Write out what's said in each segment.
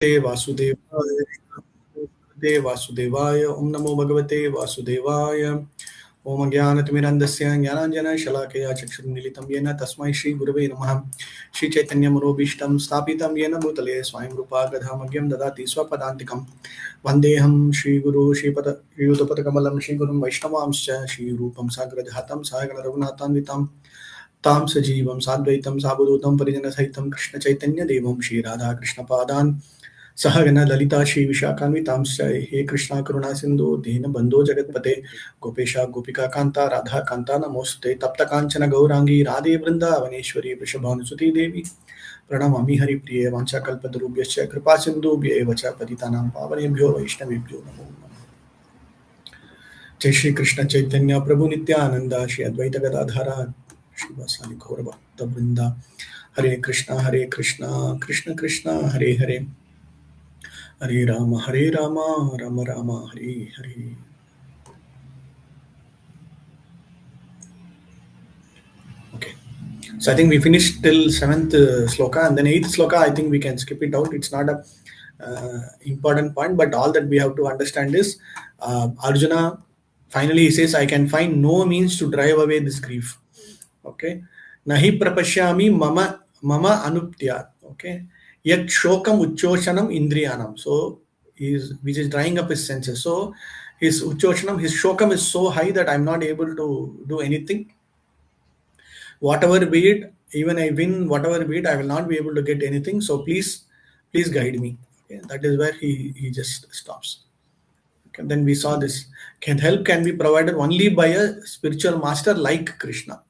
वासुदेवाय भगवते वासुदेवाय ओम नमो भगवते वासुदेवाय ओम ज्ञानतिमिरन्धस्य ज्ञानाञ्जनशलाकया चक्षुर्मीलितं येन तस्मै श्रीगुरवे नमः श्रीचैतन्यमनोभीष्टं स्थापितं येन भूतले स्वयं रूपा गदामह्यं ददाति स्वपदान्तिकं वन्देऽहं श्रीगुरु श्रीयुतपदकमलं श्रीगुरुं वैष्णवांश्च श्रीरूपं साग्रजातं सागररघुनाथान्वितं तां सजीवं साद्वैतं सावधूतं परिजनसहितं कृष्णचैतन्यदेवं श्रीराधाकृष्णपादान् सहगण ललिता श्री विशाखान्वितांश्च हे कृष्णा करुणा सिंधु दीनबंधो जगत्पते गोपेशा गोपिका कांता राधा कांता नमोस्ते तप्त कांचन गौरांगी राधे वृंदावनेश्वरी वृषभानुसुती देवी प्रणमामि हरिप्रिये वाञ्छाकल्पतरुभ्यश्च कृपा सिन्धुभ्येव च पतितानां पावनेभ्यो वैष्णवेभ्यो नमो नमः। जय श्री कृष्ण चैतन्य प्रभु नित्यानंद श्री अद्वैत गदाधर श्रीवासादि गौर भक्त वृंदा हरे Krishna Krishna Krishna Hare Hare Hare Ram Ram Ram Hare Hare. Okay, so I think we finished till 7th sloka, and then 8th sloka I think we can skip it out. It's not a important point, but all that we have to understand is Arjuna finally he says, I can find no means to drive away this grief. Okay, nahi prapashyami mama anuptyat. Okay, yet shokam uchoshanam indriyanam. So which is drying up his senses. So his uchoshanam, his shokam is so high that I'm not able to do anything. Whatever be it, even I win, whatever be it, I will not be able to get anything. So please guide me. Okay, that is where he just stops. Okay, then we saw this. Help can be provided only by a spiritual master like Krishna.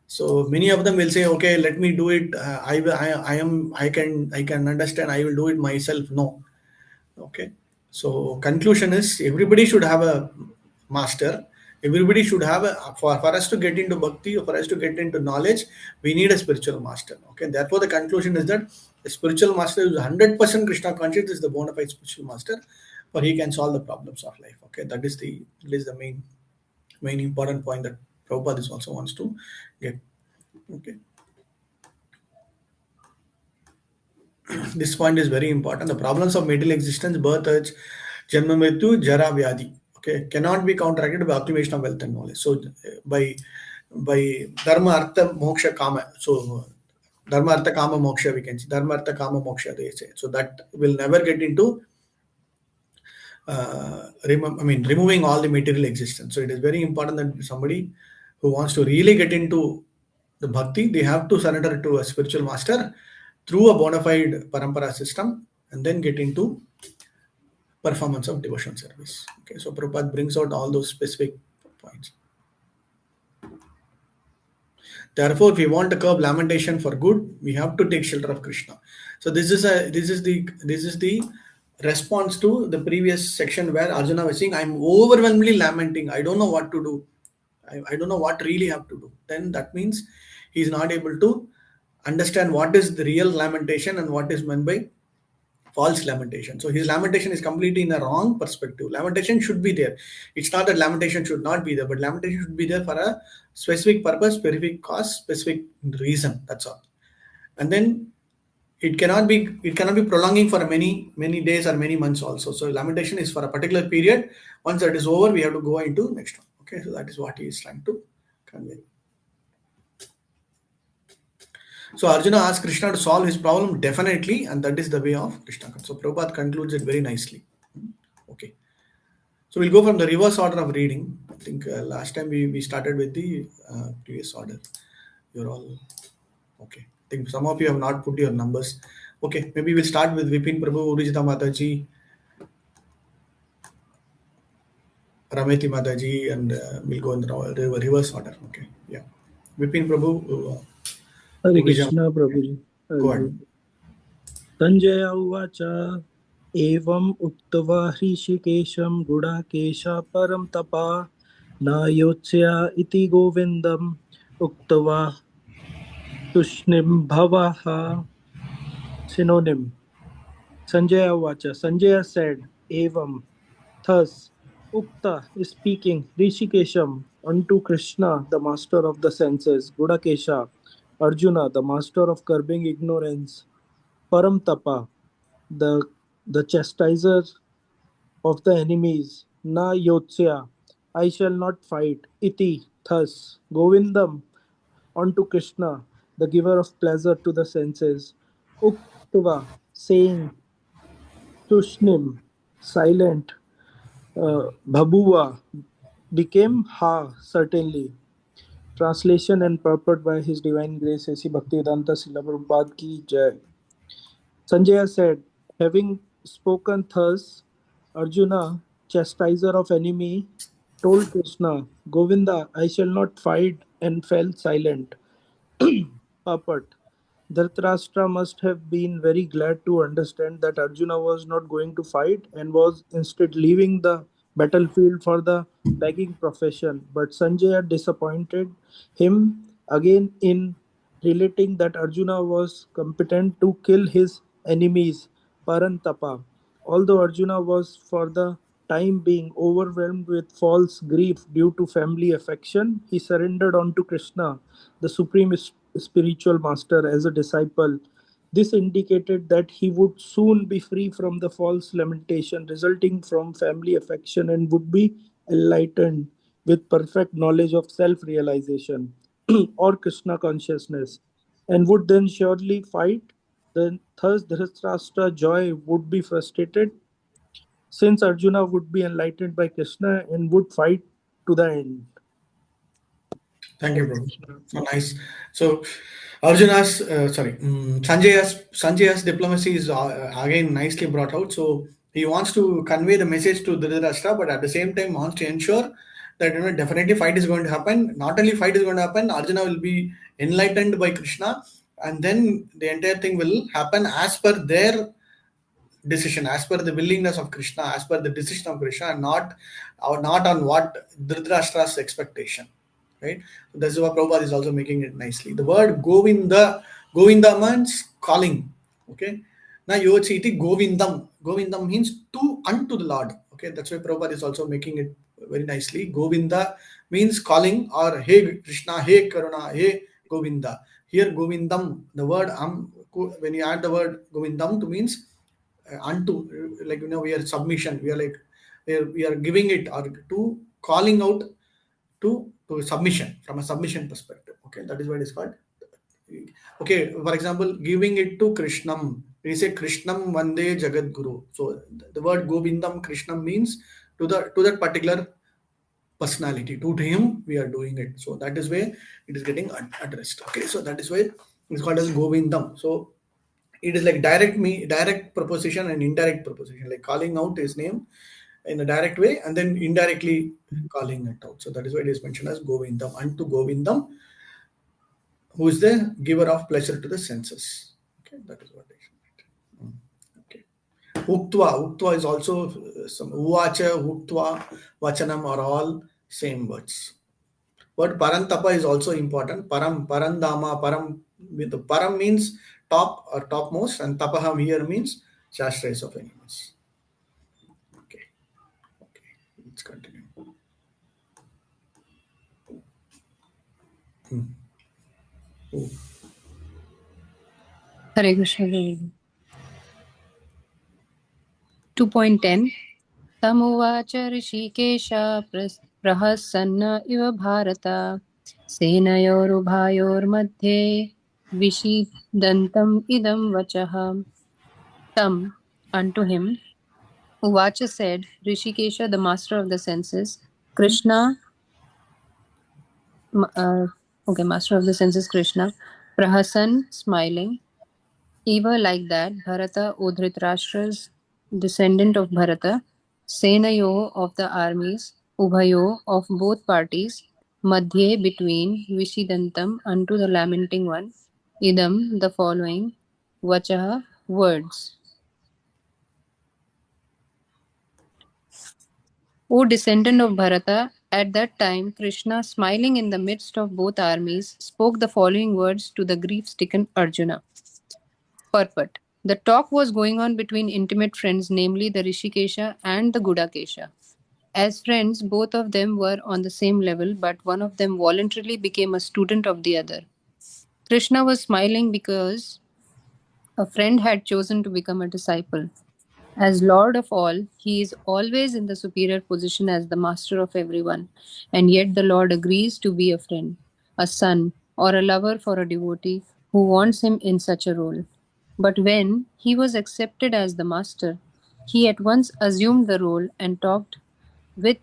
So many of them will say, okay, let me do it. I can understand. I will do it myself. No. Okay. So conclusion is everybody should have a master. Everybody should have for us to get into bhakti, or for us to get into knowledge, we need a spiritual master. Okay. Therefore, the conclusion is that a spiritual master is 100% Krishna conscious is the bona fide spiritual master, for he can solve the problems of life. Okay. That is the main important point that Prabhupada is also wants to get. Okay. This point is very important. The problems of material existence, birth, urge, janma mrityu, jara, vyadi, okay, cannot be counteracted by accumulation of wealth and knowledge. So by dharma, artha, moksha, kama. So dharma, artha, kama, moksha, we can see. Dharma, artha, kama, moksha, they say. So that will never get into removing all the material existence. So it is very important that somebody who wants to really get into the bhakti, they have to surrender to a spiritual master through a bona fide parampara system and then get into performance of devotion service. Okay, so Prabhupada brings out all those specific points. Therefore, if we want to curb lamentation for good, we have to take shelter of Krishna. So this is the response to the previous section where Arjuna was saying, I'm overwhelmingly lamenting. I don't know what to do. I don't know what really have to do. Then that means he's not able to understand what is the real lamentation and what is meant by false lamentation. So his lamentation is completely in a wrong perspective. Lamentation should be there. It's not that lamentation should not be there, but lamentation should be there for a specific purpose, specific cause, specific reason. That's all. And then it cannot be prolonging for many days or many months also. So lamentation is for a particular period. Once that is over, we have to go into next one. Okay, so that is what he is trying to convey. So Arjuna asked Krishna to solve his problem definitely, and that is the way of Krishna. So Prabhupada concludes it very nicely. Okay. So we'll go from the reverse order of reading. I think last time we started with the previous order. You're all okay. I think some of you have not put your numbers. Okay, maybe we'll start with Vipin Prabhu, Urijita Mataji, Rameti Mataji, and we'll go in the reverse order. Okay, yeah. Vipin Prabhu, Hare Krishna Prabhuji. Go ahead. Sanjaya uvacha evam uktava hrishikesham gudakesha param tapa nayotsya iti govindam uktava tushnim bhavaha. Synonym. Sanjaya uvacha. Sanjaya said, evam, thus, Ukta is speaking, Rishikesham, unto Krishna, the master of the senses, Gudakesha, Arjuna, the master of curbing ignorance, Param Tapa, the chastiser of the enemies. Na yotsya, I shall not fight. Iti, thus. Govindam, unto Krishna, the giver of pleasure to the senses. Uktava, saying. Tushnim, silent. Bhabuva, became ha, certainly. Translation and purport by His Divine Grace A.C. Bhaktivedanta Srila Prabhupada Ki Jai. Sanjaya said, having spoken thus, Arjuna, chastiser of enemy, told Krishna, Govinda, I shall not fight, and fell silent. Purport. Dhritarashtra must have been very glad to understand that Arjuna was not going to fight and was instead leaving the battlefield for the begging profession. But Sanjaya disappointed him again in relating that Arjuna was competent to kill his enemies, Parantapa. Although Arjuna was for the time being overwhelmed with false grief due to family affection, he surrendered unto Krishna, the supreme spiritual master, as a disciple. This indicated that he would soon be free from the false lamentation resulting from family affection and would be enlightened with perfect knowledge of self realization or Krishna consciousness, and would then surely fight. Then, thus, Dhritarashtra's joy would be frustrated since Arjuna would be enlightened by Krishna and would fight to the end. Thank you, bro. So nice. So Arjuna's, Sanjaya's diplomacy is again nicely brought out. So he wants to convey the message to Dhritarashtra, but at the same time wants to ensure that definitely fight is going to happen. Not only fight is going to happen, Arjuna will be enlightened by Krishna, and then the entire thing will happen as per their decision, as per the willingness of Krishna, as per the decision of Krishna, and not on what Dhritarashtra's expectation. Right? So that's what Prabhupada is also making it nicely. The word Govinda means calling. Okay. Now Yochiti Govindam. Govindam means to unto the Lord. Okay, that's why Prabhupada is also making it very nicely. Govinda means calling, or hey Krishna, hey Karuna, hey Govinda. Here Govindam, the word when you add the word Govindam to means unto, like we are submission, we are like we are giving it, or to calling out to submission, from a submission perspective. Okay, that is what it is called. Okay, for example, giving it to Krishnam, we say Krishnam Vande Jagat Guru. So the word Govindam Krishnam means to that particular personality, to him we are doing it. So that is where it is getting addressed. Okay, so that is why it's called as Govindam. So it is like direct proposition and indirect proposition, like calling out his name in a direct way and then indirectly calling it out. So that is why it is mentioned as Govindam, unto Govindam, who is the giver of pleasure to the senses. Okay, that is what it is. Okay. Uktva is also some Uvacha, Uktva, Vachanam are all same words. Word Parantapa is also important. Parandama, Param, with the Param means top or topmost, and Tapaham here means chastise of animals. Okay, okay, let's continue. Oh, Hare Krishna. 2.10 तमुवाच ऋषिकेश प्रहसन्न इव Bharat सेनयोरुभयोर्मध्ये विषीदन्तम् idam vachah. Tam, unto him, Uvacha said, Rishikesha, the master of the senses, Krishna, master of the senses, Krishna, Prahasan, smiling, Eva like that, Bharata, O Dhritarashtra's descendant of Bharata, Senayo of the armies, Ubhayo of both parties, Madhye between, Vishidantam unto the lamenting one, Idam the following, Vachaha words. O descendant of Bharata, at that time Krishna, smiling in the midst of both armies, spoke the following words to the grief-stricken Arjuna. Purport. The talk was going on between intimate friends, namely the Rishikesha and the Gudakesha. As friends, both of them were on the same level, but one of them voluntarily became a student of the other. Krishna was smiling because A friend had chosen to become a disciple. As Lord of all, he is always in the superior position as the master of everyone, and yet the Lord agrees to be a friend, a son, or a lover for a devotee who wants him in such a role. But when he was accepted as the master, he at once assumed the role and talked with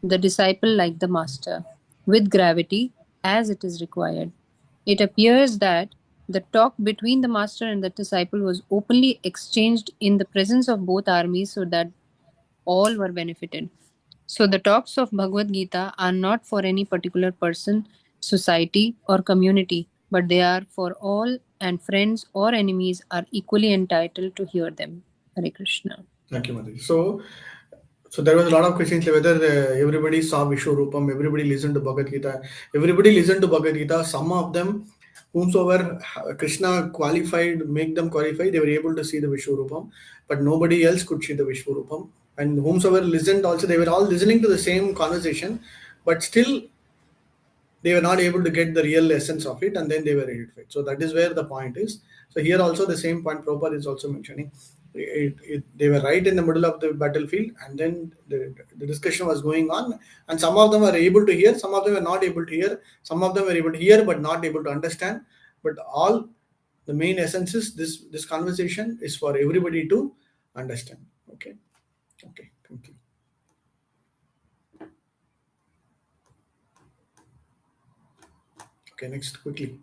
the disciple like the master, with gravity as it is required. It appears that the talk between the master and the disciple was openly exchanged in the presence of both armies so that all were benefited. So the talks of Bhagavad Gita are not for any particular person, society, or community, but they are for all, and friends or enemies are equally entitled to hear them. Hare Krishna. Thank you, Mataji. So there was a lot of questions whether everybody saw Vishwarupam, everybody listened to Bhagavad Gita, everybody listened to Bhagavad Gita. Some of them, whomsoever Krishna qualified, make them qualify, they were able to see the Vishwarupam, but nobody else could see the Vishwarupam. And whomsoever listened also, they were all listening to the same conversation, but still they were not able to get the real essence of it, and then they were edified. So that is where the point is. So here also the same point Prabhupada is also mentioning. They were right in the middle of the battlefield, and then the discussion was going on, and some of them were able to hear, some of them were not able to hear, some of them were able to hear but not able to understand. But all the main essence is this conversation is for everybody to understand. Okay. Okay. Thank you. Okay, next quickly.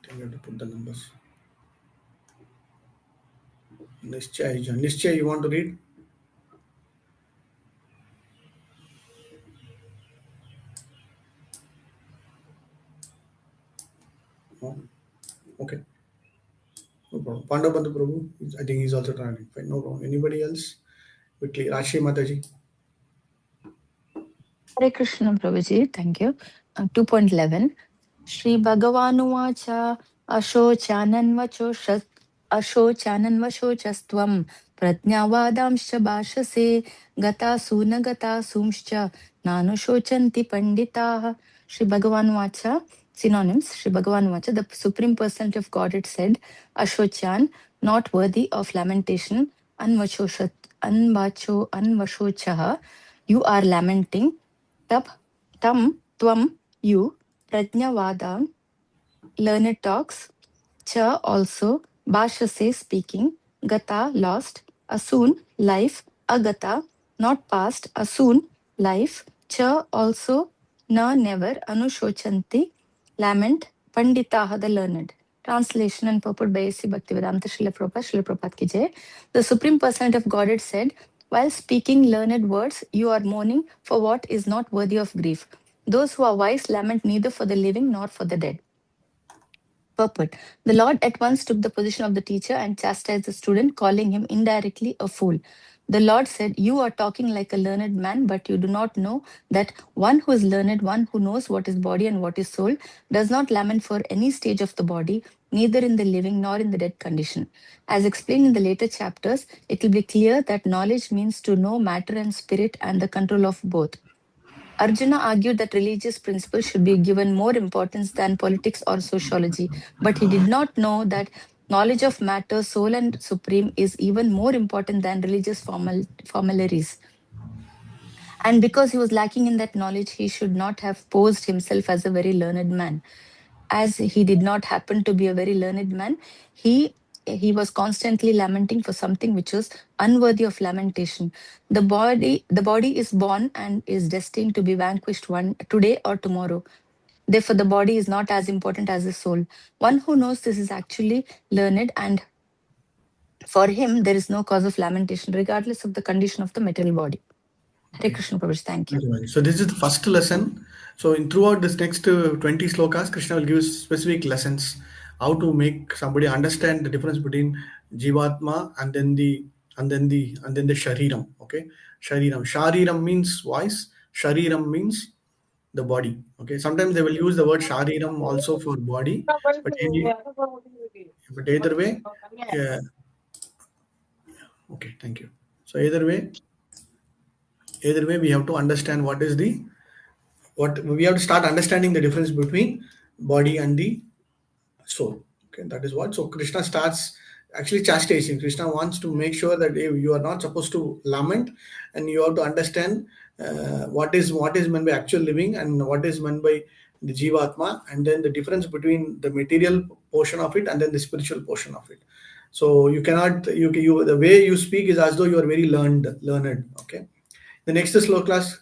I have to put the numbers. Nischay, you want to read? No? Okay. No problem. Pandabandhu Prabhu, I think he's also trying. Fine, no problem. Anybody else? Quickly. Rashi Mataji. Hare Krishna Prabhuji, thank you. 2.11 Shri Bhagavanuvacha Ashochananvachostvam Prajnavadamscha Bhashase Gatasuna Gatasumscha Nanushocanti Panditaha. Shri Bhagavanuvacha, synonyms. Shri Bhagavanuvacha, the Supreme Personality of Godhead said, Ashochan, not worthy of lamentation, Anvachochaha, you are lamenting. Tap, tam, tvam, you, prajnavada, learned talks, cha also, bhashase speaking, gata lost, asoon life, agata not past, asoon life, cha also, na never, anushochanti lament, panditaha the learned. Translation and purport by A.C. Bhaktivedanta Srila Prabhupada ki jai. The Supreme Personality of Godhead said, while speaking learned words, you are mourning for what is not worthy of grief. Those who are wise lament neither for the living nor for the dead. Purport. The Lord at once took the position of the teacher and chastised the student, calling him indirectly a fool. The Lord said, you are talking like a learned man, but you do not know that one who is learned, one who knows what is body and what is soul, does not lament for any stage of the body, neither in the living nor in the dead condition. As explained in the later chapters, it will be clear that knowledge means to know matter and spirit and the control of both. Arjuna argued that religious principles should be given more importance than politics or sociology, but he did not know that knowledge of matter, soul, and supreme is even more important than religious formularies. And because he was lacking in that knowledge, he should not have posed himself as a very learned man. As he did not happen to be a very learned man, he was constantly lamenting for something which was unworthy of lamentation. The body is born and is destined to be vanquished one today or tomorrow. Therefore, the body is not as important as the soul. One who knows this is actually learned, and for him there is no cause of lamentation, regardless of the condition of the material body. Hare Okay. Krishna Prabhuji, thank you. So this is the first lesson. So in throughout this next 20 slokas, Krishna will give specific lessons how to make somebody understand the difference between Jivatma and then the Shariram. Okay, Shariram. Shariram means voice. Shariram means the body. Okay, sometimes they will use the word Shariram also for body, but either way, yeah. Okay, thank you. So either way, we have to understand what we have to start understanding the difference between body and the soul. Okay, that is what. So Krishna starts actually chastising. Krishna wants to make sure that you are not supposed to lament, and you have to understand what is meant by actual living and what is meant by the jivatma, and then the difference between the material portion of it and then the spiritual portion of it. So you cannot you the way you speak is as though you are very learned. Okay, the next slokas,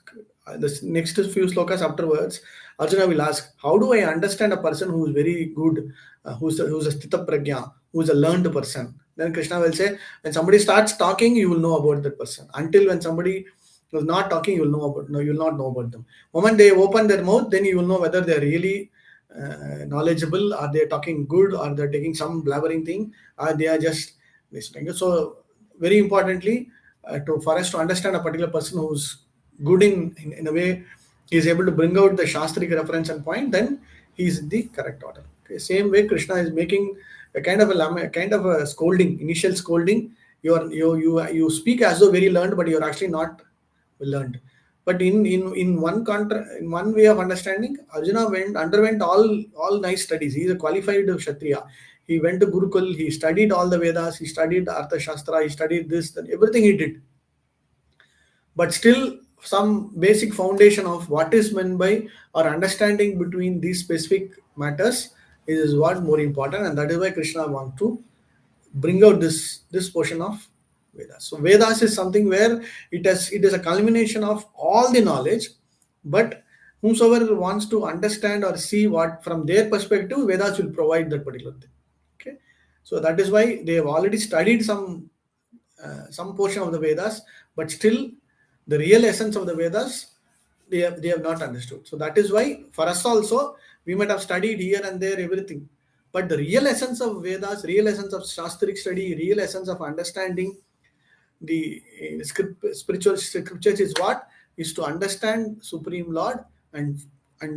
the next few slokas afterwards, Arjuna will ask, "How do I understand a person who is very good, who's a sthita prajna, who's a learned person?" Then Krishna will say, "When somebody starts talking, you will know about that person. Until when somebody was not talking, you will know about no, you will not know about them. Moment they open their mouth, then you will know whether they are really knowledgeable, are they talking good, or they're taking some blabbering thing, or they are just listening." So very importantly, for us to understand a particular person who's good in a way, he is able to bring out the shastric reference and point, then he is in the correct order. Okay, same way Krishna is making a kind of a scolding, initial scolding. You speak as though very learned, but you're actually not learned. But in one way of understanding, Arjuna underwent all nice studies. He is a qualified Kshatriya. He went to Gurukul, he studied all the Vedas, he studied Artha Shastra, he studied this, that, everything he did. But still, some basic foundation of what is meant by or understanding between these specific matters is what more important, and that is why Krishna wants to bring out this portion of Vedas. So Vedas is something where it is a culmination of all the knowledge, but whomsoever wants to understand or see what from their perspective, Vedas will provide that particular thing. Okay, so that is why they have already studied some portion of the Vedas, but still the real essence of the Vedas they have not understood. So that is why for us also we might have studied here and there everything, but the real essence of Vedas, real essence of Shastric study, real essence of understanding the spiritual scriptures is what is to understand Supreme Lord and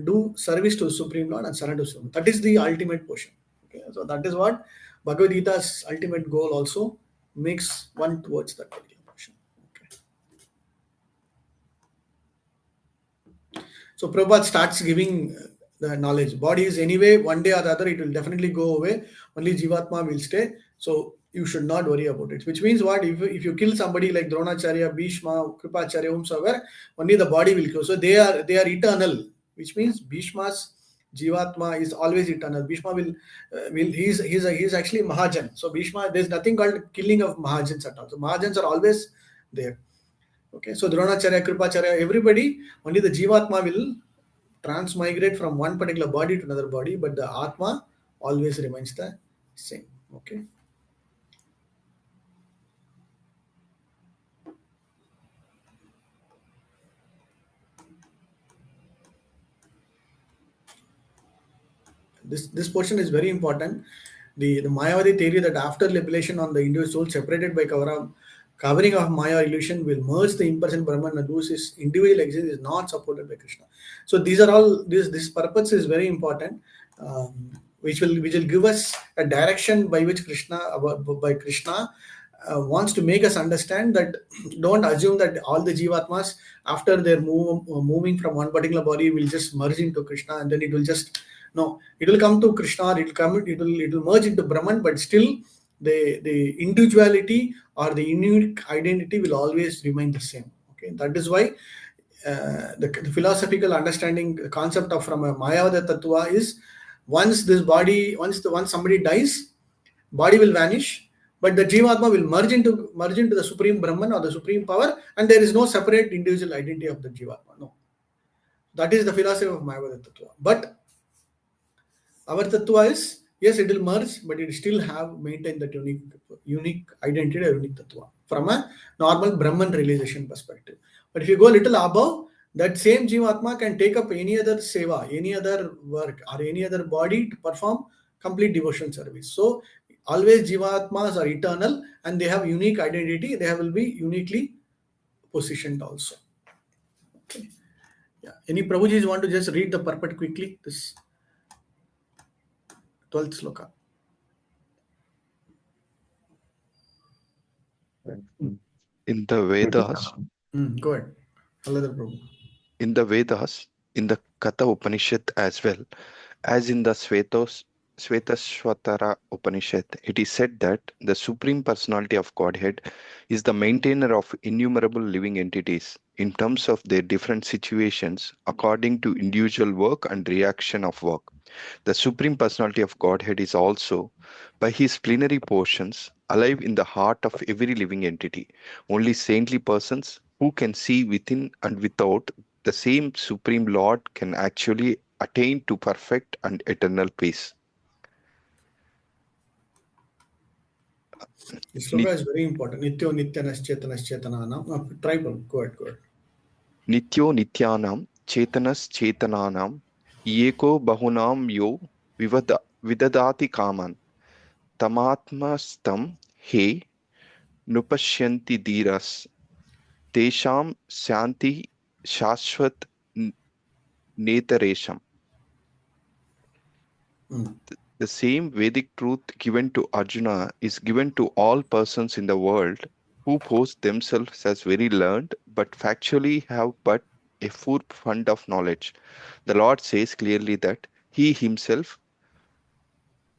do service to Supreme Lord and surrender to Supreme. That is the ultimate portion. Okay, so that is what Bhagavad Gita's ultimate goal also makes one towards that particular portion. Okay. So Prabhupada starts giving the knowledge. Body is anyway, one day or the other, it will definitely go away. Only Jivatma will stay. So you should not worry about it. Which means what? If you kill somebody like Dronacharya, Bhishma, Kripacharya, whomsoever, only the body will go. So they are eternal. Which means Bhishma's Jivatma is always eternal. Bhishma he's actually Mahajan. So Bhishma, there's nothing called killing of Mahajans at all. So Mahajans are always there. Okay, so Dronacharya, Kripacharya, everybody, only the Jivatma will transmigrate from one particular body to another body, but the Atma always remains the same. Okay. This portion is very important. The Mayavadi theory that after liberation on the individual soul separated by covering of Maya illusion will merge the impersonal Brahman and lose his individual existence is not supported by Krishna. So these are all this purpose is very important, which will give us a direction by which Krishna wants to make us understand that don't assume that all the jivatmas after they're moving from one particular body will just merge into Krishna and then it will just no, it will come to Krishna, it will merge into Brahman, but still the individuality or the unique identity will always remain the same. Okay, that is why the philosophical understanding, the concept of from a Mayavada Tattva is once somebody dies, body will vanish, but the Jivatma will merge into the Supreme Brahman or the Supreme Power, and there is no separate individual identity of the Jivatma. No. That is the philosophy of Mayavada Tattva. But our tattva is, yes, it will merge, but it still have maintained that unique identity or unique tattva from a normal Brahman realization perspective. But if you go a little above, that same Jivatma can take up any other seva, any other work, or any other body to perform complete devotion service. So always Jivatmas are eternal and they have unique identity. They will be uniquely positioned also. Okay. Yeah. Any Prabhujis want to just read the purport quickly? This 12th sloka. In the Vedas, Go ahead. Another Prabhu. in the Vedas, in the Katha Upanishad as well, As in the Svetashvatara Upanishad, it is said that the Supreme Personality of Godhead is the maintainer of innumerable living entities in terms of their different situations according to individual work and reaction of work. The Supreme Personality of Godhead is also, by his plenary portions, alive in the heart of every living entity. Only saintly persons who can see within and without the same Supreme Lord can actually attain to perfect and eternal peace. This Ni- sloka is very important. Nityo Nityanaschetanaschetananam. Tribal. Go ahead, go ahead. Nityo Nityanam Chetanas Chetananam Yeko Bahunam Yo Vidadati Kaman Tamatmastam He Nupashyanti Dhiras Tesham Shanti Shashvat Netaresham. Mm. The same Vedic truth given to Arjuna is given to all persons in the world who pose themselves as very learned but factually have but a poor fund of knowledge. The Lord says clearly that He Himself,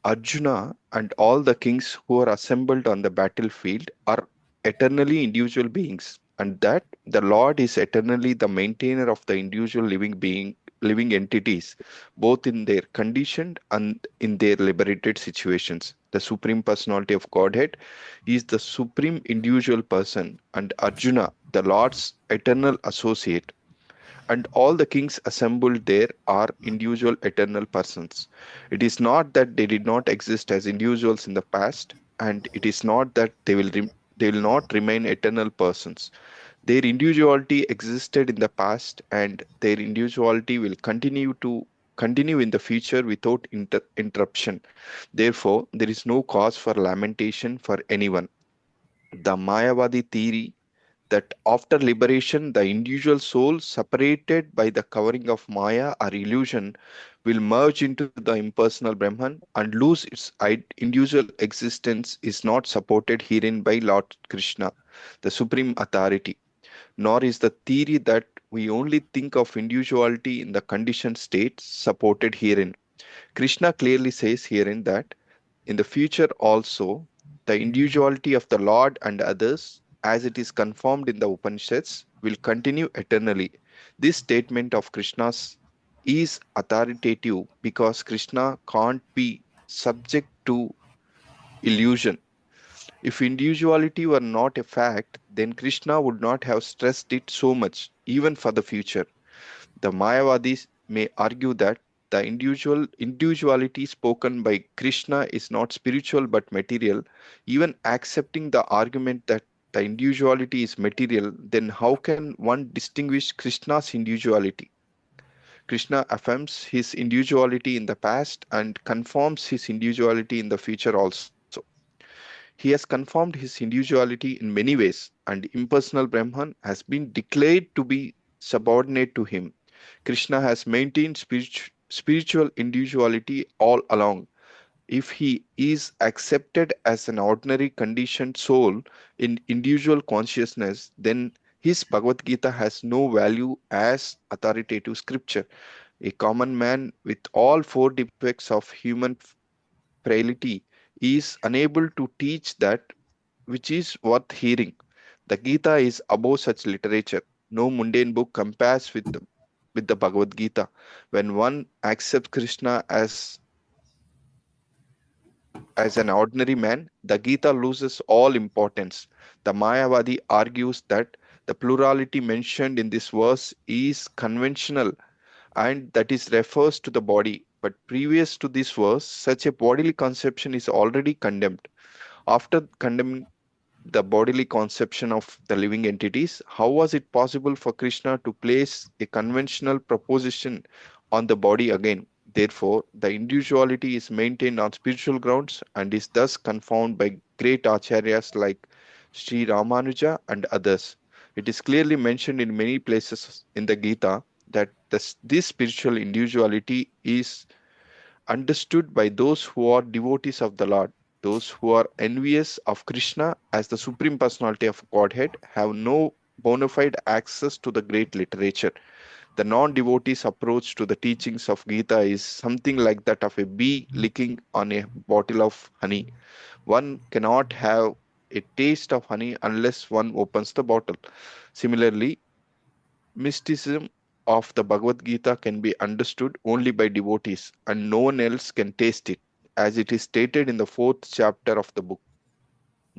Arjuna, and all the kings who are assembled on the battlefield are eternally individual beings, and that the Lord is eternally the maintainer of the individual living entities, both in their conditioned and in their liberated situations. The Supreme Personality of Godhead is the supreme individual person, and Arjuna, the Lord's eternal associate, and all the kings assembled there are individual eternal persons. It is not that they did not exist as individuals in the past, and it is not that they will not remain eternal persons. Their individuality existed in the past, and their individuality will continue in the future without interruption. Therefore, there is no cause for lamentation for anyone. The Mayavadi theory that after liberation, the individual soul, separated by the covering of Maya or illusion, will merge into the impersonal Brahman and lose its individual existence is not supported herein by Lord Krishna, the supreme authority. Nor is the theory that we only think of individuality in the conditioned state supported herein. Krishna clearly says herein that in the future also, the individuality of the Lord and others, as it is confirmed in the Upanishads, will continue eternally. This statement of Krishna's is authoritative because Krishna can't be subject to illusion. If individuality were not a fact, then Krishna would not have stressed it so much, even for the future. The Mayavadis may argue that the individuality spoken by Krishna is not spiritual but material. Even accepting the argument that the individuality is material, then how can one distinguish Krishna's individuality? Krishna affirms his individuality in the past and confirms his individuality in the future also. He has confirmed his individuality in many ways, and impersonal Brahman has been declared to be subordinate to him. Krishna has maintained spiritual individuality all along. If he is accepted as an ordinary conditioned soul in individual consciousness, then his Bhagavad Gita has no value as authoritative scripture. A common man with all four defects of human frailty is unable to teach that which is worth hearing. The Gita is above such literature. No mundane book compares with the Bhagavad Gita. When one accepts Krishna as an ordinary man, the Gita loses all importance. The Mayavadi argues that the plurality mentioned in this verse is conventional and that is refers to the body. But previous to this verse, such a bodily conception is already condemned. After condemning the bodily conception of the living entities, how was it possible for Krishna to place a conventional proposition on the body again? Therefore, the individuality is maintained on spiritual grounds and is thus confirmed by great acharyas like Sri Ramanuja and others. It is clearly mentioned in many places in the Gita that this spiritual individuality is understood by those who are devotees of the Lord. Those who are envious of Krishna as the Supreme Personality of Godhead have no bona fide access to the great literature. The non-devotee's approach to the teachings of Gita is something like that of a bee licking on a bottle of honey. One cannot have a taste of honey unless one opens the bottle. Similarly, mysticism of the Bhagavad Gita can be understood only by devotees, and no one else can taste it, as it is stated in the fourth chapter of the book.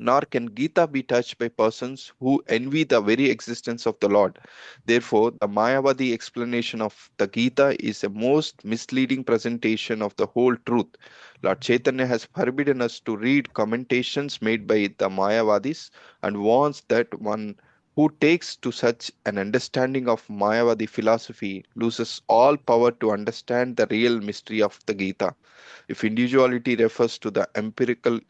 Nor can Gita be touched by persons who envy the very existence of the Lord. Therefore, the Mayavadi explanation of the Gita is a most misleading presentation of the whole truth. Lord Chaitanya has forbidden us to read commentations made by the Mayavadis and warns that one who takes to such an understanding of Mayavadi philosophy loses all power to understand the real mystery of the Gita. If individuality refers to the empirical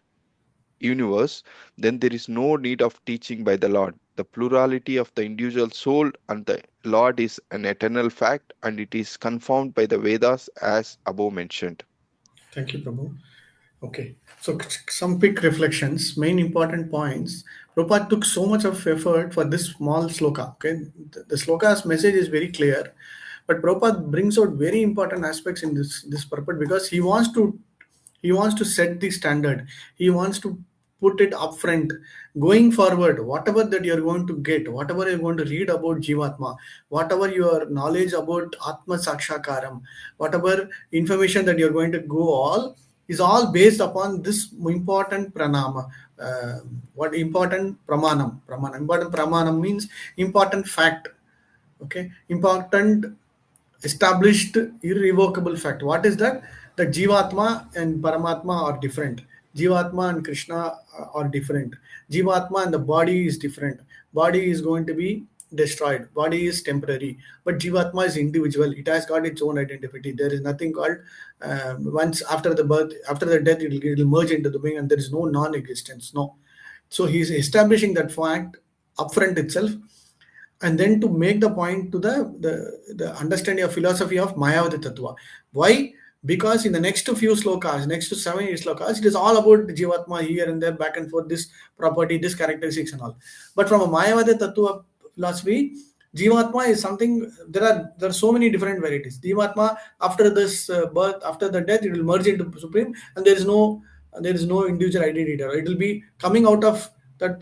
universe, then there is no need of teaching by the Lord. The plurality of the individual soul and the Lord is an eternal fact, and it is confirmed by the Vedas as above mentioned. Thank you, Prabhu. Okay, so some quick reflections, main important points. Prabhupada took so much of effort for this small sloka. Okay, the sloka's message is very clear, but Prabhupada brings out very important aspects in this purport because he wants to set the standard. He wants to put it upfront. Going forward, whatever that you're going to get, whatever you're going to read about Jivatma, whatever your knowledge about Atma Sakshakaram, whatever information that you're going to go all is all based upon this important pranama. What important pramanam? Pramanam. Important pramanam means important fact. Okay, important established irrevocable fact. What is that? That Jivatma and Paramatma are different. Jivatma and Krishna are different. Jivatma and the body is different. Body is going to be destroyed. Body is temporary. But Jivatma is individual. It has got its own identity. There is nothing called once after the birth, after the death, it will merge into the being and there is no non-existence. No. So he is establishing that fact upfront itself, and then to make the point to the understanding of philosophy of Mayavadi Tattva. Why? Because in the next few slokas, next to 7 8 slokas, it is all about Jivatma here and there, back and forth, this property, this characteristics and all. But from a Mayavadi Tattva philosophy, Jivatma is something, there are so many different varieties. Jivatma, after this birth, after the death, it will merge into Supreme, and there is no individual identity. It will be coming out of that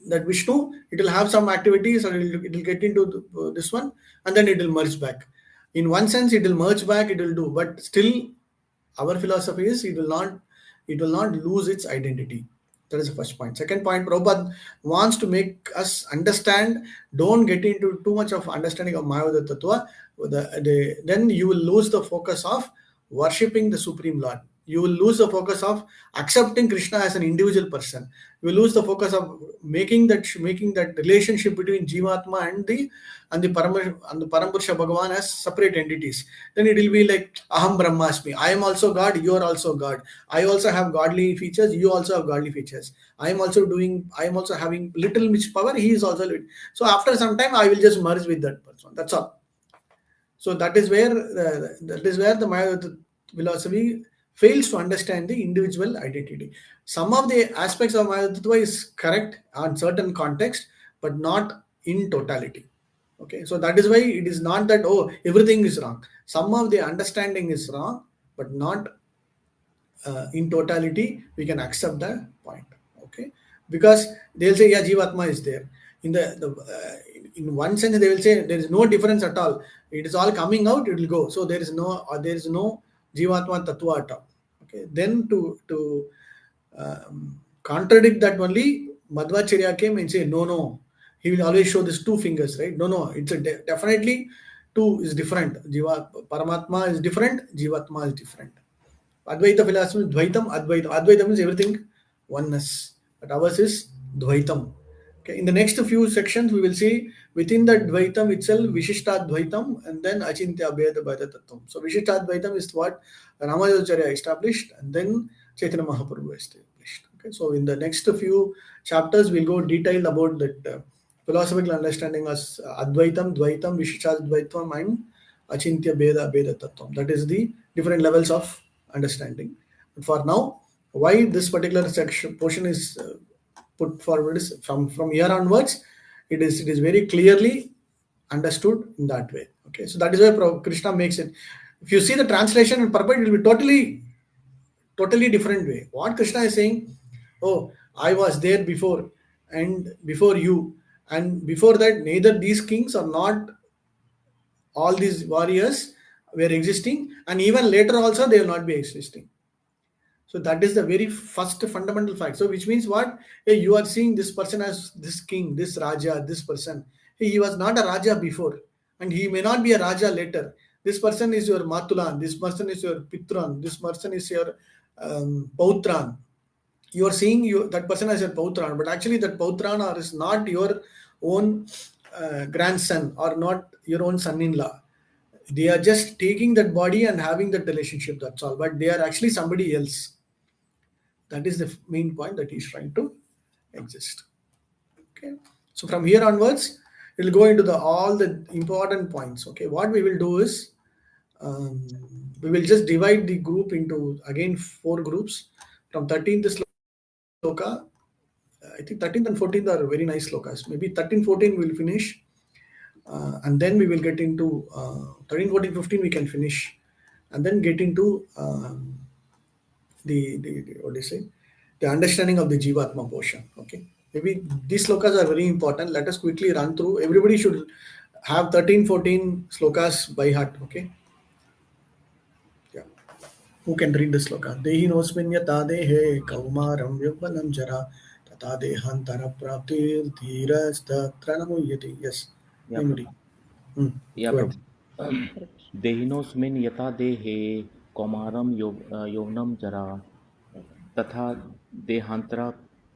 Vishnu, it will have some activities or it will get into this one and then it will merge back. In one sense, it will merge back, it will do, but still our philosophy is it will not lose its identity. That is the first point. Second point, Prabhupada wants to make us understand, don't get into too much of understanding of Mayavada Tattva. Then you will lose the focus of worshipping the Supreme Lord. You will lose the focus of accepting Krishna as an individual person. You will lose the focus of making that relationship between Jivatma and the Parampurusha Bhagavan as separate entities. Then it will be like Aham Brahmasmi. I am also God, you are also God. I also have godly features, you also have godly features. I am also having little much power, he is also little. So after some time I will just merge with that person. That's all. So that is where the Mayavada philosophy fails to understand the individual identity. Some of the aspects of Mayavada is correct on certain context, but not in totality. Okay, so that is why it is not that everything is wrong. Some of the understanding is wrong, but not in totality we can accept the point. Okay, because they'll say yeah, Jivatma is there in in one sense. They will say there is no difference at all, it is all coming out, it will go. So there is no Jivatma Tattva at all. Okay, then to contradict that only Madhvacharya came and say no, he will always show this two fingers, right? No, it's definitely two is different. Paramatma is different, Jivatma is different. Advaita philosophy, Dvaitam, Advaitam. Advaitam means everything oneness, but ours is Dvaitam. Okay, in the next few sections, we will see within that Dvaitam itself, Vishishta Dvaitam, and then Achintya Bheda Bheda Tattvam. So, Vishishta Dvaitam is what Ramayacharya established, and then Chaitanya Mahaprabhu established. Okay, so in the next few chapters, we'll go detailed about that philosophical understanding as Advaitam, Dvaitam, Vishishta Dvaitam, and Achintya Bheda Bheda Tattvam. That is the different levels of understanding. But for now, why this particular section portion is put forward is from here onwards, it is very clearly understood in that way. Okay, so that is why Krishna makes it. If you see the translation in Purport, it will be totally different way. What Krishna is saying, oh, I was there before, and before you, and before that, neither these kings or not all these warriors were existing, and even later also they will not be existing. So that is the very first fundamental fact. So which means what? Hey, you are seeing this person as this king, this Raja, this person. Hey, he was not a Raja before, and he may not be a Raja later. This person is your Matulan, this person is your Pitran, this person is your Pautran. You are seeing that person as your Pautran, but actually that Pautran or is not your own grandson or not your own son-in-law. They are just taking that body and having that relationship, that's all, but they are actually somebody else. That is the main point that he's trying to exist. Okay, so from here onwards we'll go into the all the important points. Okay, what we will do is we will just divide the group into again 4 groups from 13th sloka. I think 13th and 14th are very nice slokas. Maybe 13 14 we'll finish, and then we will get into 13 14 15 we can finish, and then get into the what do you say, the understanding of the Jivatma portion. Okay, maybe these slokas are very important. Let us quickly run through. Everybody should have 13 14 slokas by heart. Okay, yeah. Who can read the sloka? Dehi nosmin yata dehe kaumaram yugvanam jara tata dehantara praptir dhiras tatra namuyati. Yes, Yeah, anybody? Prabhu. Hmm. Yeah, Go ahead. Prabhu. देहिनोऽस्मिन् यथा देहे कौमारं यौवनं जरा तथा देहान्तरा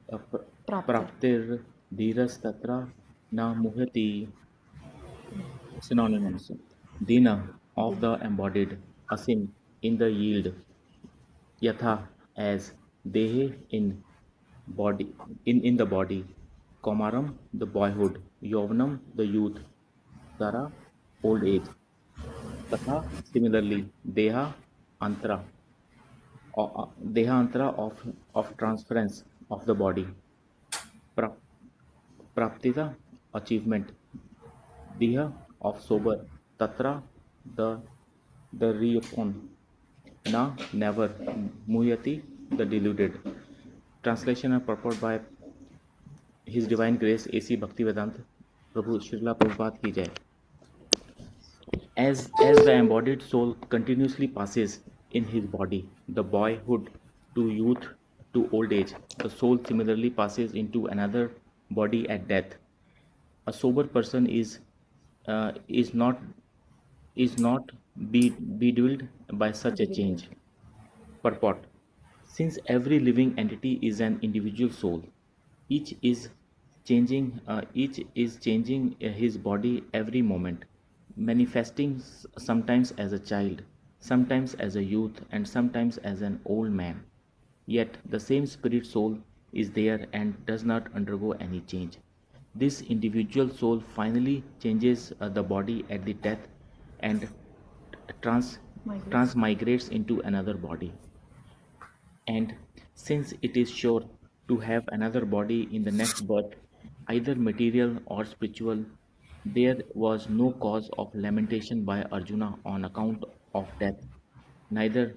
Praptir. प्राप्तिर्धीरस्तत्र न मुह्यति. Synonyms: Dina, of the embodied; Asim, in the yield; Yatha, as; Dehe, body, in the body; Kaumaram, the boyhood; Yovnam, the youth; Tara, old age; Tatha, similarly; Antara, Deha Antara, of transference of the body; pra, Praptita, achievement; Diha, of sober; Tatra, the reupon; Na, never; Muyati, the deluded. Translation and purport by His Divine Grace A.C. Bhaktivedanta Prabhu Srila Prabhupada ki jai. As the embodied soul continuously passes in his body, the boyhood to youth to old age, the soul similarly passes into another body at death. A sober person uh, is not is not bedeviled by such a change. Purport: Since every living entity is an individual soul, each is changing his body every moment, manifesting sometimes as a child, sometimes as a youth, and sometimes as an old man. Yet the same spirit soul is there and does not undergo any change. This individual soul finally changes the body at the death and trans transmigrates into another body. And since it is sure to have another body in the next birth, either material or spiritual, there was no cause of lamentation by Arjuna on account of death, neither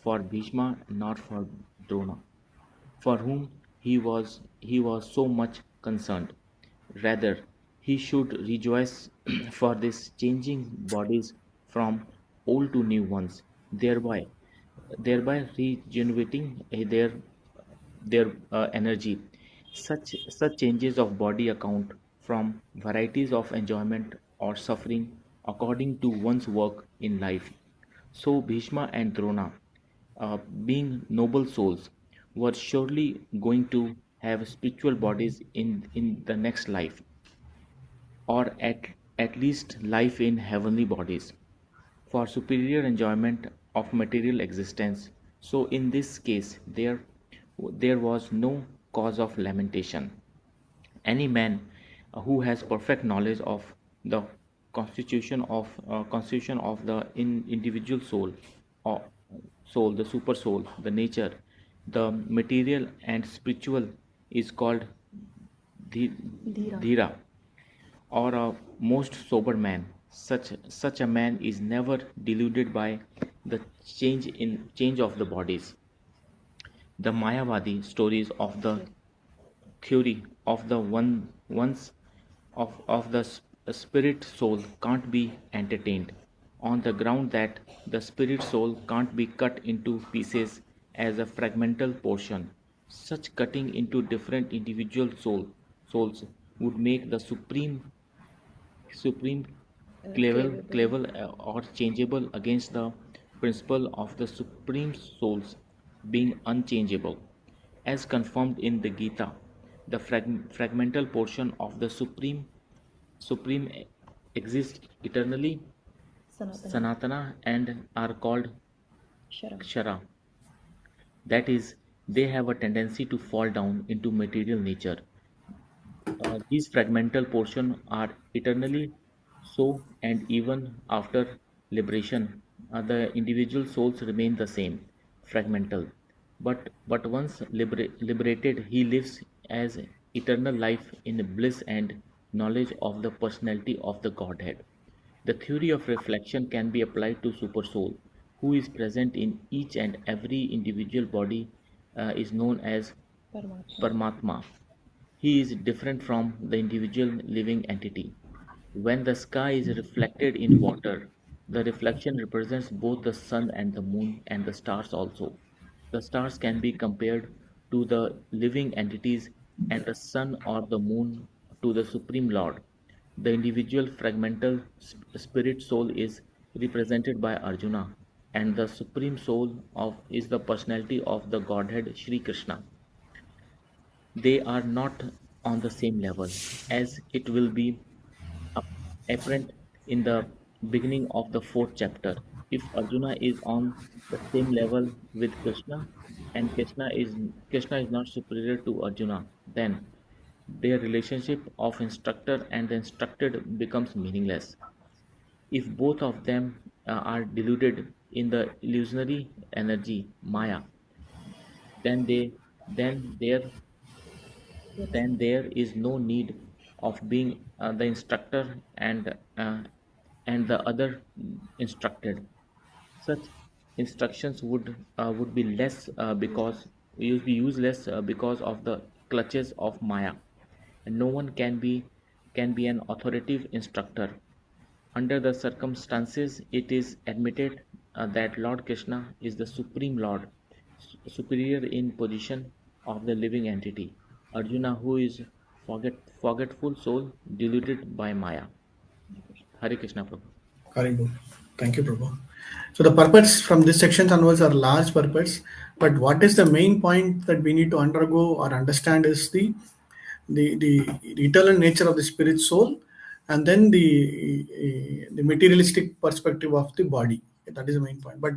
for Bhishma nor for Drona, for whom he was so much concerned. Rather, he should rejoice for this changing bodies from old to new ones, thereby regenerating their energy. Such changes of body account from varieties of enjoyment or suffering according to one's work in life. So Bhishma and Drona, being noble souls, were surely going to have spiritual bodies in the next life, or at least life in heavenly bodies, for superior enjoyment of material existence. So in this case, there was no cause of lamentation. Any man who has perfect knowledge of the constitution of the individual soul, or the super soul, the nature, the material and spiritual, is called the Dhira. dhira, or a most sober man. Such a man is never deluded by the change of the bodies. The Mayavadi stories of the theory of the once of the spirit soul can't be entertained on the ground that the spirit soul can't be cut into pieces as a fragmental portion. Such cutting into different individual souls would make the supreme clever or changeable against the principle of the supreme souls being unchangeable. As confirmed in the Gita, the fragmental portion of the supreme exists eternally, sanatana, and are called kshara. That is, they have a tendency to fall down into material nature. These fragmental portions are eternally so, and even after liberation, the individual souls remain the same, fragmental. But once liberated, he lives as eternal life in bliss and knowledge of the personality of the Godhead. The theory of reflection can be applied to Supersoul, who is present in each and every individual body, is known as Paramatma. He is different from the individual living entity. When the sky is reflected in water, the reflection represents both the sun and the moon and the stars also. The stars can be compared to the living entities and the sun or the moon to the Supreme Lord. The individual fragmental spirit soul is represented by Arjuna, and the Supreme Soul of is the personality of the Godhead Sri Krishna. They are not on the same level, as it will be apparent in the beginning of the fourth chapter. If Arjuna is on the same level with Krishna, and Krishna is not superior to Arjuna, then their relationship of instructor and the instructed becomes meaningless. If both of them are deluded in the illusionary energy Maya, then they then there is no need of being the instructor and the other instructed. Such instructions would be less because will be useless because of the clutches of Maya, and no one can be an authoritative instructor. Under the circumstances, it is admitted that Lord Krishna is the Supreme Lord, superior in position of the living entity. Arjuna, who is forgetful soul, deluded by Maya. Hare Krishna Prabhu. Very good. Thank you, Prabhu. So the purpose from this section onwards are large purpose, but what is the main point that we need to undergo or understand is the eternal nature of the spirit soul, and then the materialistic perspective of the body. That is the main point. But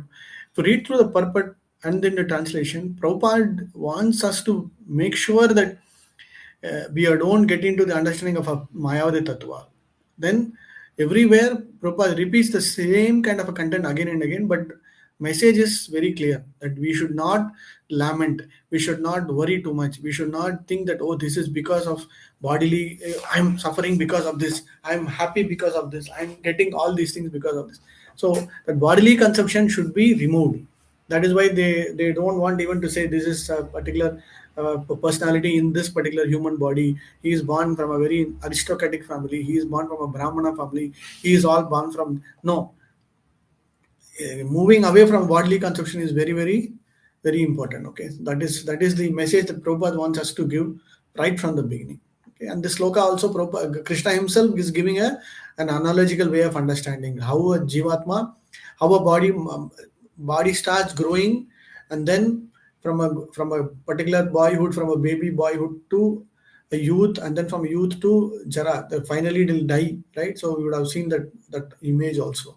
to read through the purport and then the translation, Prabhupada wants us to make sure that we don't get into the understanding of a Mayavadi Tattva. Then everywhere Prabhupada repeats the same kind of a content again and again, but message is very clear that we should not lament, we should not worry too much, we should not think that, oh, this is because of bodily, I'm suffering because of this, I'm happy because of this, I'm getting all these things because of this. So that bodily conception should be removed. That is why they don't want even to say this is a particular personality in this particular human body. He is born from a very aristocratic family, he is born from a brahmana family, he is all born from, no. Moving away from bodily conception is very important. Okay, that is the message that Prabhupada wants us to give right from the beginning. Okay, and this sloka also Prabhupada, Krishna himself is giving an analogical way of understanding how a jivatma, how a body starts growing, and then from a particular boyhood, from a baby boyhood to a youth, and then from youth to jara, finally it will die, right? So we would have seen that image also.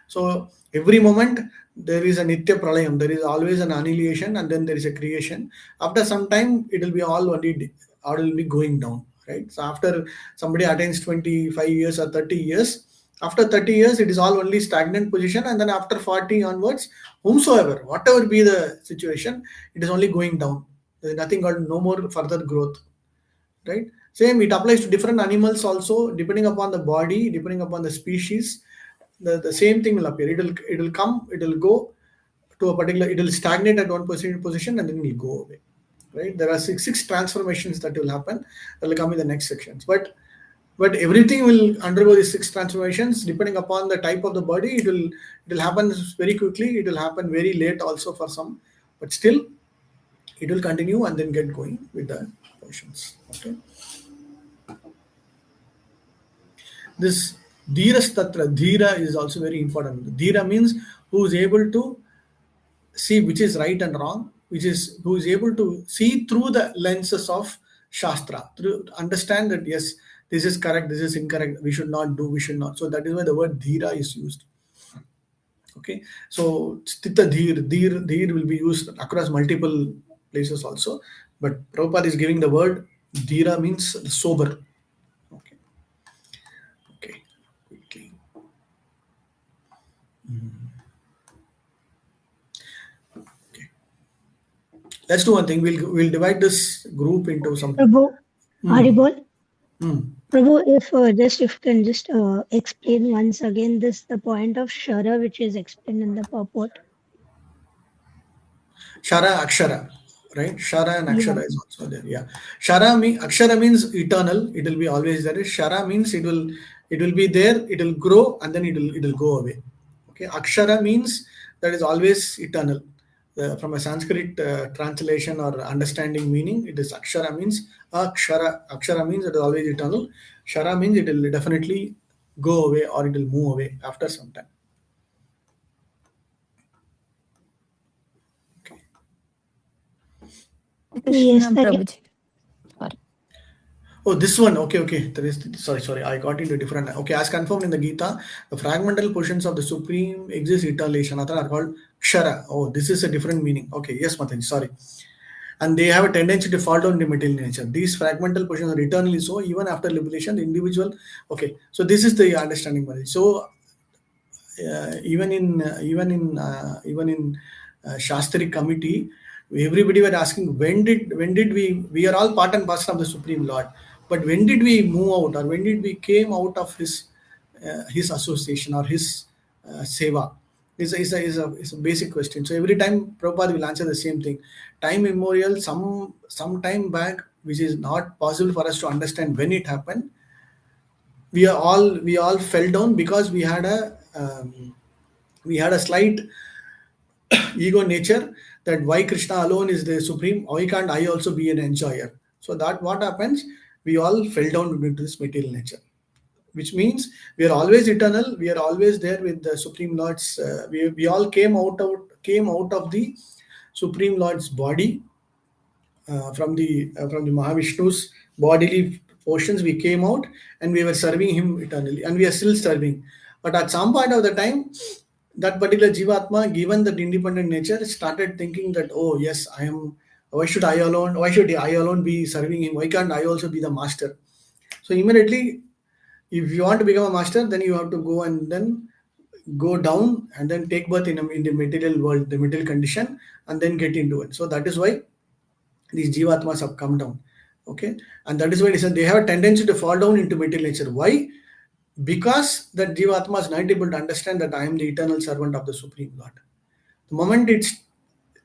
So every moment there is a nitya pralayam, there is always an annihilation, and then there is a creation. After some time, it will be all only, or it will be going down, right? So after somebody attains 25 years or 30 years, after 30 years, it is all only stagnant position, and then after 40 onwards, whomsoever, whatever be the situation, it is only going down. There is nothing called no more further growth, right? Same, it applies to different animals also, depending upon the body, depending upon the species. The same thing will appear. It will come, it will go to a particular, it will stagnate at one position and then it will go away. Right? There are six transformations that will happen. That will come in the next sections. But everything will undergo these six transformations depending upon the type of the body. It will happen very quickly. It will happen very late also for some, but still it will continue and then get going with the portions. Okay. This Dhiras Tatra, Dhira is also very important. Dhira means who is able to see which is right and wrong, who is able to see through the lenses of Shastra, through understand that yes, this is correct, this is incorrect, we should not do, we should not. So that is why the word Dhira is used. Okay, so Stita Dhir will be used across multiple places also, but Prabhupada is giving the word Dhira means sober. Okay, okay, quickly. Okay. Let's do one thing. We'll divide this group into some. Prabhu, Haribol. Hmm. Prabhu, if you can just explain once again the point of Shara which is explained in the purport. Shara, Akshara, right? Shara and Akshara Yeah. is also there. Yeah. Akshara means eternal. It will be always there. Shara means it will be there. It will grow and then it will go away. Okay. Akshara means that is always eternal. From a Sanskrit translation or understanding meaning, it is Akshara means Akshara. Akshara means it is always eternal. Shara means it will definitely go away or it will move away after some time. Yes, Krishna Prabhuji. Sorry. Oh, this one. Okay. There is, sorry. I got into different. Okay, as confirmed in the Gita, the fragmental portions of the Supreme exist eternally. Sanatana are called Kshara. Oh, this is a different meaning. Okay, yes, Mataji, sorry. And they have a tendency to fall down in material nature. These fragmental portions are eternally so, even after liberation, the individual. Okay, so this is the understanding, Mataji. So even in Shastri committee, everybody were asking when did we are all part and parcel of the Supreme Lord, but when did we move out or when did we came out of his association or his seva is a basic question. So every time Prabhupada will answer the same thing. Time immemorial, some time back, which is not possible for us to understand when it happened. We all fell down because we had a slight ego nature that why Krishna alone is the supreme, why can't I also be an enjoyer? So that what happens, we all fell down into this material nature, which means we are always eternal, we are always there with the Supreme Lord's, we all came out of the Supreme Lord's body, from the Mahavishnu's bodily portions. We came out and we were serving him eternally, and we are still serving. But at some point of the time, that particular Jivatma, given that independent nature, started thinking that, oh yes, I am. Why should I alone? Why should I alone be serving him? Why can't I also be the master? So immediately, if you want to become a master, then you have to go and then go down and then take birth in the material world, the material condition, and then get into it. So that is why these jivatmas have come down. Okay, and that is why they have a tendency to fall down into material nature. Why? Because that jivatma is not able to understand that I am the eternal servant of the Supreme Lord. The moment it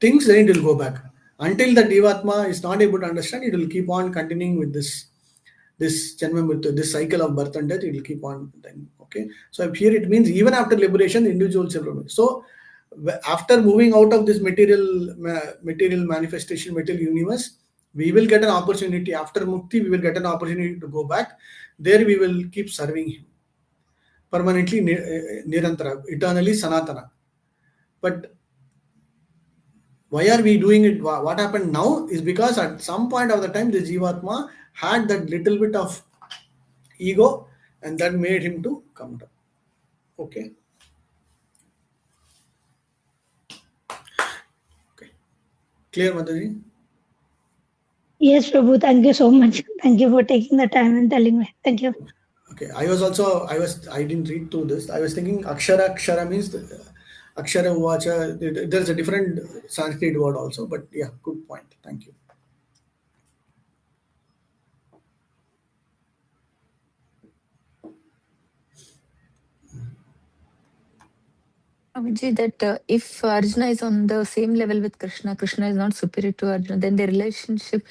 thinks, then it will go back. Until the jivatma is not able to understand, it will keep on continuing with this janma mrityu, this cycle of birth and death. It will keep on then. Okay, so here it means even after liberation, the individual self. So after moving out of this material manifestation, material universe, we will get an opportunity. After mukti, we will get an opportunity to go back. There we will keep serving him permanently, nirantara, eternally, sanatana. But why are we doing it? What happened now is because at some point of the time, the jivatma had that little bit of ego, and that made him to come down. Okay. Clear, Mataji? Yes, Prabhu. Thank you so much. Thank you for taking the time and telling me. Thank you. Okay, I didn't read through this. I was thinking Akshara means Akshara Uvacha. There's a different Sanskrit word also, but yeah, good point. Thank you. Swamiji, that if Arjuna is on the same level with Krishna, Krishna is not superior to Arjuna, then the relationship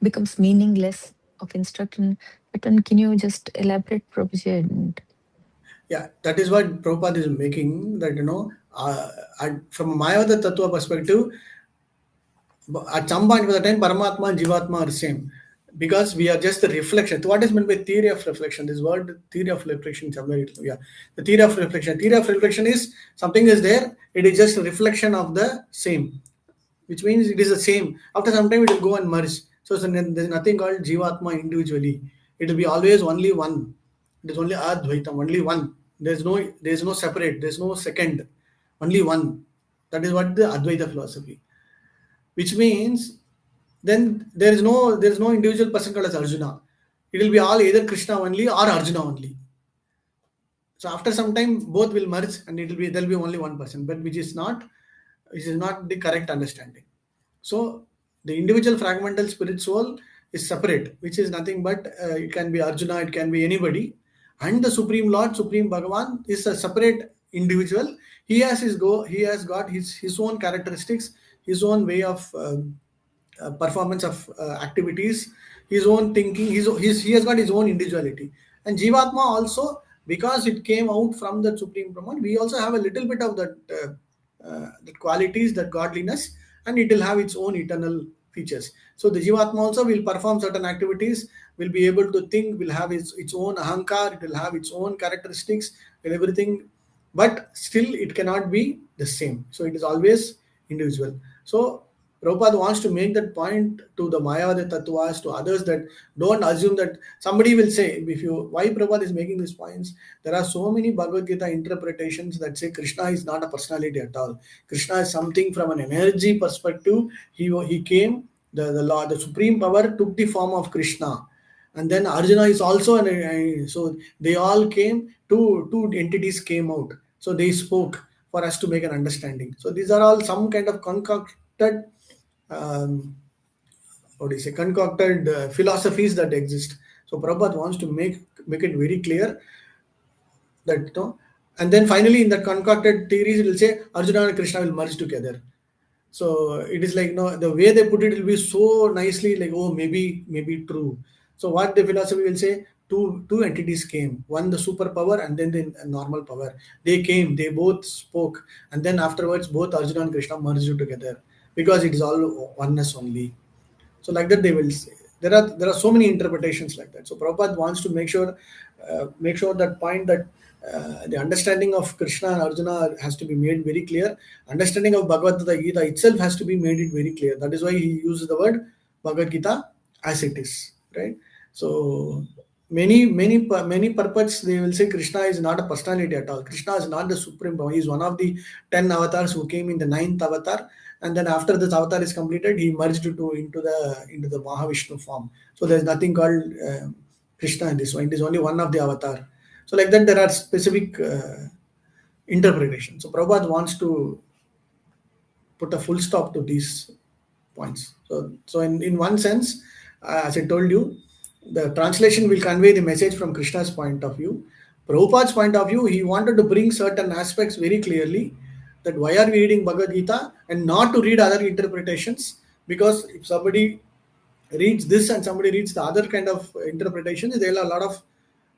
becomes meaningless of instruction. But then can you just elaborate, Prabhuji? Yeah, that is what Prabhupada is making, that, from a Mayavada Tattva perspective, at some point of the time, Paramatma and Jivatma are same. Because we are just the reflection. So what is meant by theory of reflection? This word theory of reflection, yeah. The theory of reflection. Theory of reflection is something is there, it is just a reflection of the same, which means it is the same. After some time, it will go and merge. So there's nothing called Jivatma individually. It will be always only one. It is only Advaitam, only one. There's no separate, there's no second, only one. That is what the Advaita philosophy. Which means then there is no individual person called as Arjuna. It will be all either Krishna only or Arjuna only. So after some time, both will merge, and there'll be only one person, but which is not the correct understanding. So the individual fragmental spirit soul is separate, which is nothing but it can be Arjuna, it can be anybody, and the Supreme Lord, Supreme Bhagavan is a separate individual. He has got his own characteristics, his own way of performance of activities, his own thinking. He has got his own individuality. And Jivatma also, because it came out from the Supreme Brahman, we also have a little bit of that qualities, that godliness, and it will have its own eternal features. So the Jivatma also will perform certain activities, will be able to think, will have its own ahankar, it will have its own characteristics and everything, but still it cannot be the same. So it is always individual. So Prabhupada wants to make that point to the Mayavada Tattvas, to others, that don't assume that somebody will say, why Prabhupada is making these points, there are so many Bhagavad Gita interpretations that say Krishna is not a personality at all. Krishna is something from an energy perspective. He came, the Lord, the Supreme Power took the form of Krishna. And then Arjuna is also so they all came, two entities came out. So they spoke for us to make an understanding. So these are all some kind of concocted um, concocted philosophies that exist. So Prabhupada wants to make it very clear that, and then finally in the concocted theories it will say Arjuna and Krishna will merge together. So it is like, the way they put it will be so nicely, like, oh, maybe true. So what the philosophy will say, two entities came, one the superpower and then the normal power. They came, they both spoke, and then afterwards both Arjuna and Krishna merged together, because it is all oneness only. So like that they will say. There are so many interpretations like that. So Prabhupada wants to make sure that point, that the understanding of Krishna and Arjuna has to be made very clear. Understanding of Bhagavad Gita itself has to be made it very clear. That is why he uses the word Bhagavad Gita as it is, right? So many purports, they will say Krishna is not a personality at all. Krishna is not the supreme power. He is one of the 10 avatars who came in the ninth avatar, and then after this avatar is completed, he merged into the Mahavishnu form. So there is nothing called Krishna in this one. It is only one of the avatar. So like that, there are specific interpretations. So Prabhupada wants to put a full stop to these points. So in one sense, as I told you, the translation will convey the message from Krishna's point of view. Prabhupada's point of view, he wanted to bring certain aspects very clearly, that why are we reading Bhagavad Gita and not to read other interpretations, because if somebody reads this and somebody reads the other kind of interpretations, there are a lot of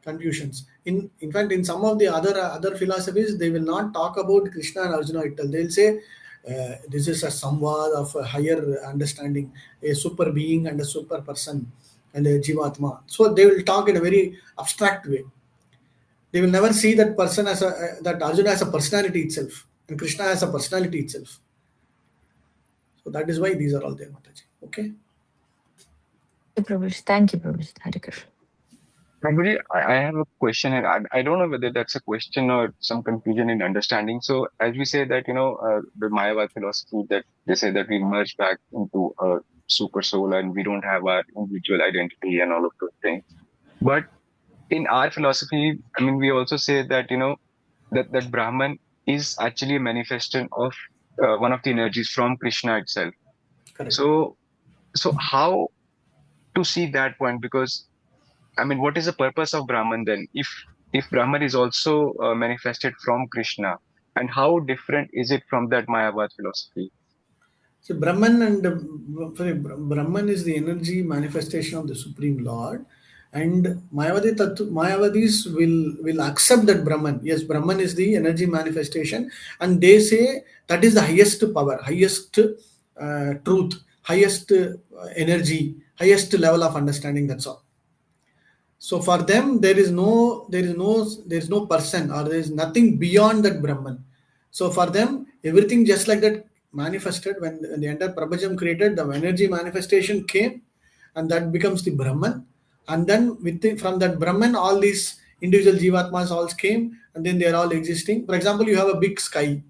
confusions. In fact, in some of the other philosophies, they will not talk about Krishna and Arjuna itself. They'll say this is a samvad of a higher understanding, a super being and a super person and a jivatma. So they will talk in a very abstract way. They will never see that person as that Arjuna as a personality itself and Krishna as a personality itself. So that is why these are all there, Mataji. Okay. Prabhuji. Thank you, Prabhuji. Hare Krishna. Prabhuji, I have a question, and I don't know whether that's a question or some confusion in understanding. So, as we say that, the Mayavad philosophy, that they say that we merge back into a super soul and we don't have our individual identity and all of those things. But in our philosophy, I mean, we also say that, that Brahman is actually a manifestation of one of the energies from Krishna itself. Correct. So how to see that point? Because I mean, what is the purpose of Brahman then? If Brahman is also manifested from Krishna, And how different is it from that Mayavad philosophy? So Brahman Brahman is the energy manifestation of the Supreme Lord, and Mayavadis will accept that Brahman. Yes, Brahman is the energy manifestation, and they say that is the highest power, highest truth, highest energy, highest level of understanding. That's all. So for them, there is no person, or there is nothing beyond that Brahman. So for them, everything just like that manifested when the entire Prabhajam created, the energy manifestation came, and that becomes the Brahman. And then from that Brahman, all these individual Jivatmas all came, and then they are all existing. For example, you have a big sky,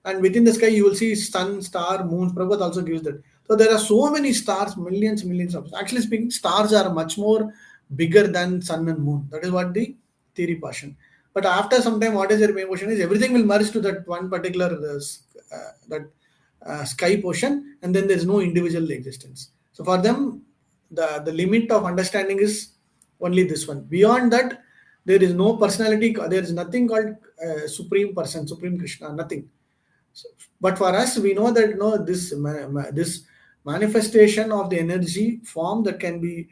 and within the sky you will see sun, star, moon. Prabhupada also gives that. So there are so many stars, millions of. Actually speaking, stars are much more bigger than sun and moon. That is what the theory portion. But after some time, what is their main portion is everything will merge to that one particular that sky portion, and then there is no individual existence. So for them, the limit of understanding is only this one. Beyond that, there is no personality. There is nothing called supreme person, supreme Krishna. Nothing. So, but for us, we know that this manifestation of the energy form that can be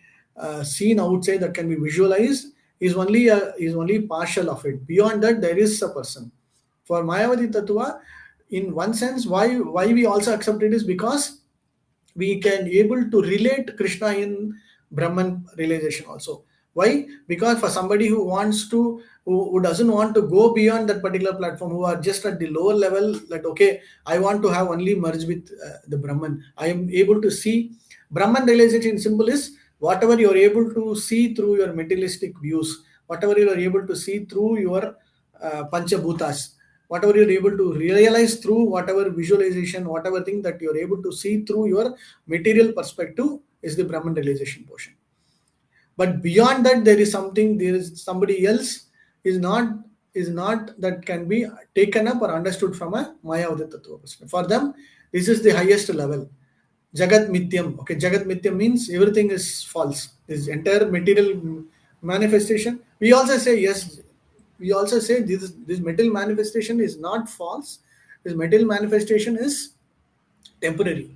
seen outside, that can be visualized, is only partial of it. Beyond that, there is a person. For Mayavadi Tattva, in one sense, why we also accept it is because we can able to relate Krishna in Brahman realization also. Why? Because for somebody who doesn't want to go beyond that particular platform, who are just at the lower level, that okay, I want to have only merge with the Brahman. I am able to see Brahman realization. Symbol is whatever you are able to see through your materialistic views, whatever you are able to see through your Panchabhutas, whatever you're able to realize through whatever visualization, whatever thing that you're able to see through your material perspective is the Brahman realization portion. But beyond that, there is somebody else is not that can be taken up or understood from a Maya Tattva perspective. For them, this is the highest level. Jagat Mityam. Okay, Jagat Mityam means everything is false. This entire material manifestation. We also say yes. We also say this material manifestation is not false. This material manifestation is temporary.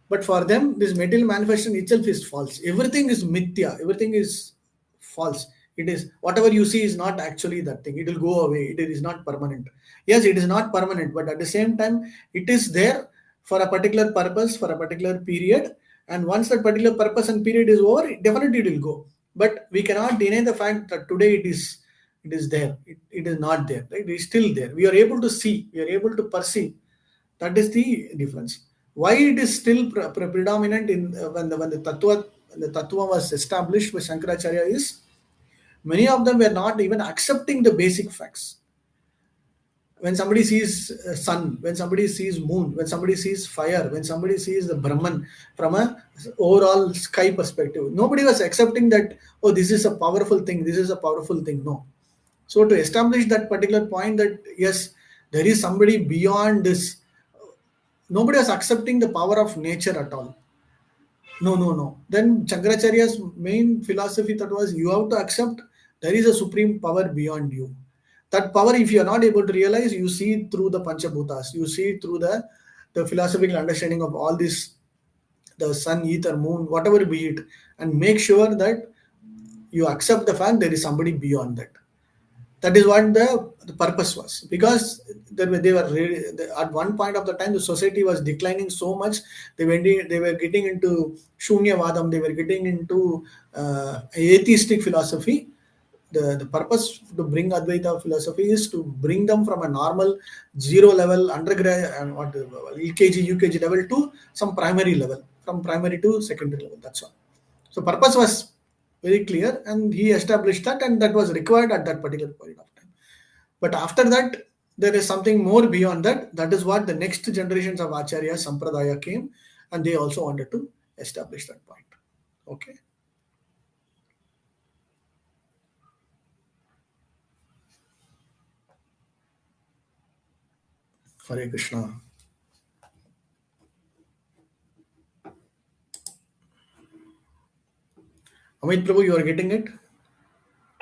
But for them, this material manifestation itself is false. Everything is mithya. Everything is false. It is whatever you see is not actually that thing. It will go away. It is not permanent. Yes, it is not permanent, but at the same time, it is there for a particular purpose, for a particular period. And once that particular purpose and period is over, definitely it will go. But we cannot deny the fact that today it is there. It is not there. Right? It is still there. We are able to see. We are able to perceive. That is the difference. Why it is still predominant in when the tattva was established by Shankaracharya is many of them were not even accepting the basic facts. When somebody sees sun, when somebody sees moon, when somebody sees fire, when somebody sees the Brahman from a overall sky perspective, nobody was accepting that, oh, this is a powerful thing, this is a powerful thing. No. So to establish that particular point that yes, there is somebody beyond this, nobody was accepting the power of nature at all. No, no, no. Then Chankracharya's main philosophy that was you have to accept there is a supreme power beyond you. That power, if you are not able to realize, you see through the Panchabhutas, you see through the philosophical understanding of all this, the sun, ether, moon, whatever be it, and make sure that you accept the fact there is somebody beyond that. That is what the purpose was, because they were really, at one point of the time the society was declining so much. They were getting into shunyavadam, they were getting into atheistic philosophy. The purpose to bring Advaita philosophy is to bring them from a normal zero level undergrad and what LKG UKG level to some primary level, from primary to secondary level. That's all. So purpose was very clear, and he established that, and that was required at that particular point of time. But after that, there is something more beyond that. That is what the next generations of Acharya Sampradaya came, and they also wanted to establish that point. Okay. Hare Krishna. Amit Prabhu, you are getting it?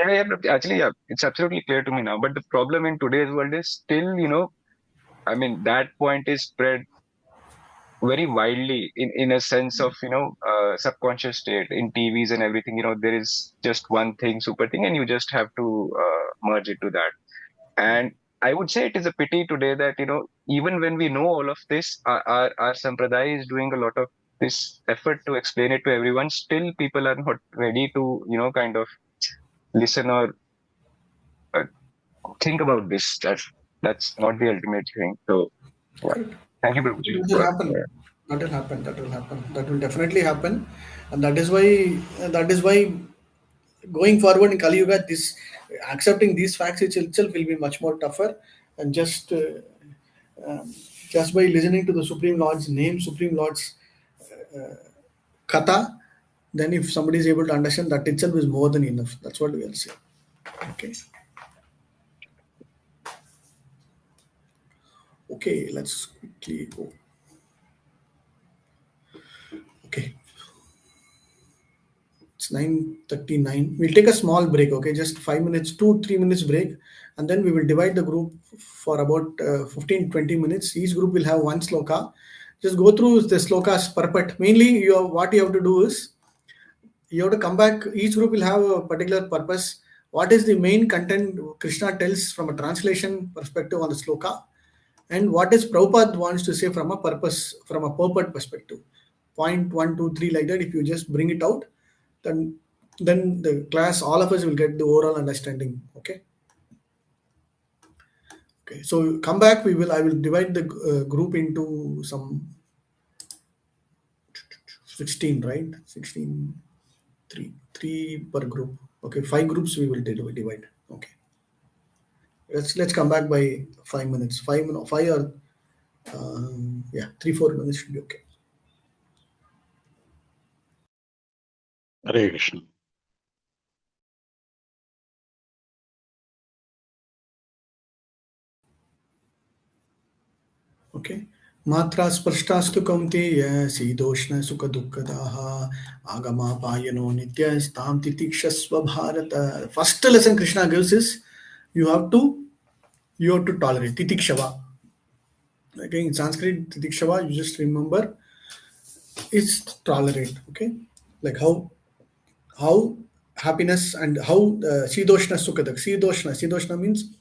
Yeah, but actually, yeah, it's absolutely clear to me now. But the problem in today's world is still, I mean, that point is spread very widely in a sense of, subconscious state in TVs and everything. There is just one thing, super thing, and you just have to merge it to that. And I would say it is a pity today that, even when we know all of this, our Sampradaya is doing a lot of this effort to explain it to everyone. Still, people are not ready to, kind of listen or uh, think about this. That's not the ultimate thing. So, yeah. Correct. Thank you, Prabhuji, That will for happen. That will happen. That will happen. That will definitely happen, and that is why going forward in Kali Yuga, this accepting these facts itself will be much more tougher, and um, just by listening to the Supreme Lord's name, Supreme Lord's kata, then if somebody is able to understand that itself is more than enough. That's what we will say. Okay. Okay. Let's quickly go. Okay. It's 9:39. We'll take a small break, okay? Just 5 minutes, 2, 3 minutes break. And then we will divide the group for about 15, 20 minutes. Each group will have one sloka. Just go through the slokas purport. Mainly, what you have to do is you have to come back. Each group will have a particular purpose. What is the main content Krishna tells from a translation perspective on the sloka? And what is Prabhupada wants to say from a purpose, from a purport perspective. Point 1, 2, 3, like that. If you just bring it out, then the class, all of us will get the overall understanding. Okay. Okay. So come back. I will divide the group into some 16, right? 16, three per group. Okay. 5 groups we will divide. Okay. Let's come back by 5 minutes. 5 or yeah, 3, 4 minutes should be okay. Hare Krishna. Okay. Matra sprashtastu kaunteya sidoshna sukha dukkadaha agama payano nitya stam titikshasva bharata. First lesson Krishna gives is you have to tolerate titikshava. Again, in Sanskrit titikshava, you just remember is tolerate. Okay, like how happiness and how sidoshna sukha. Sidoshna means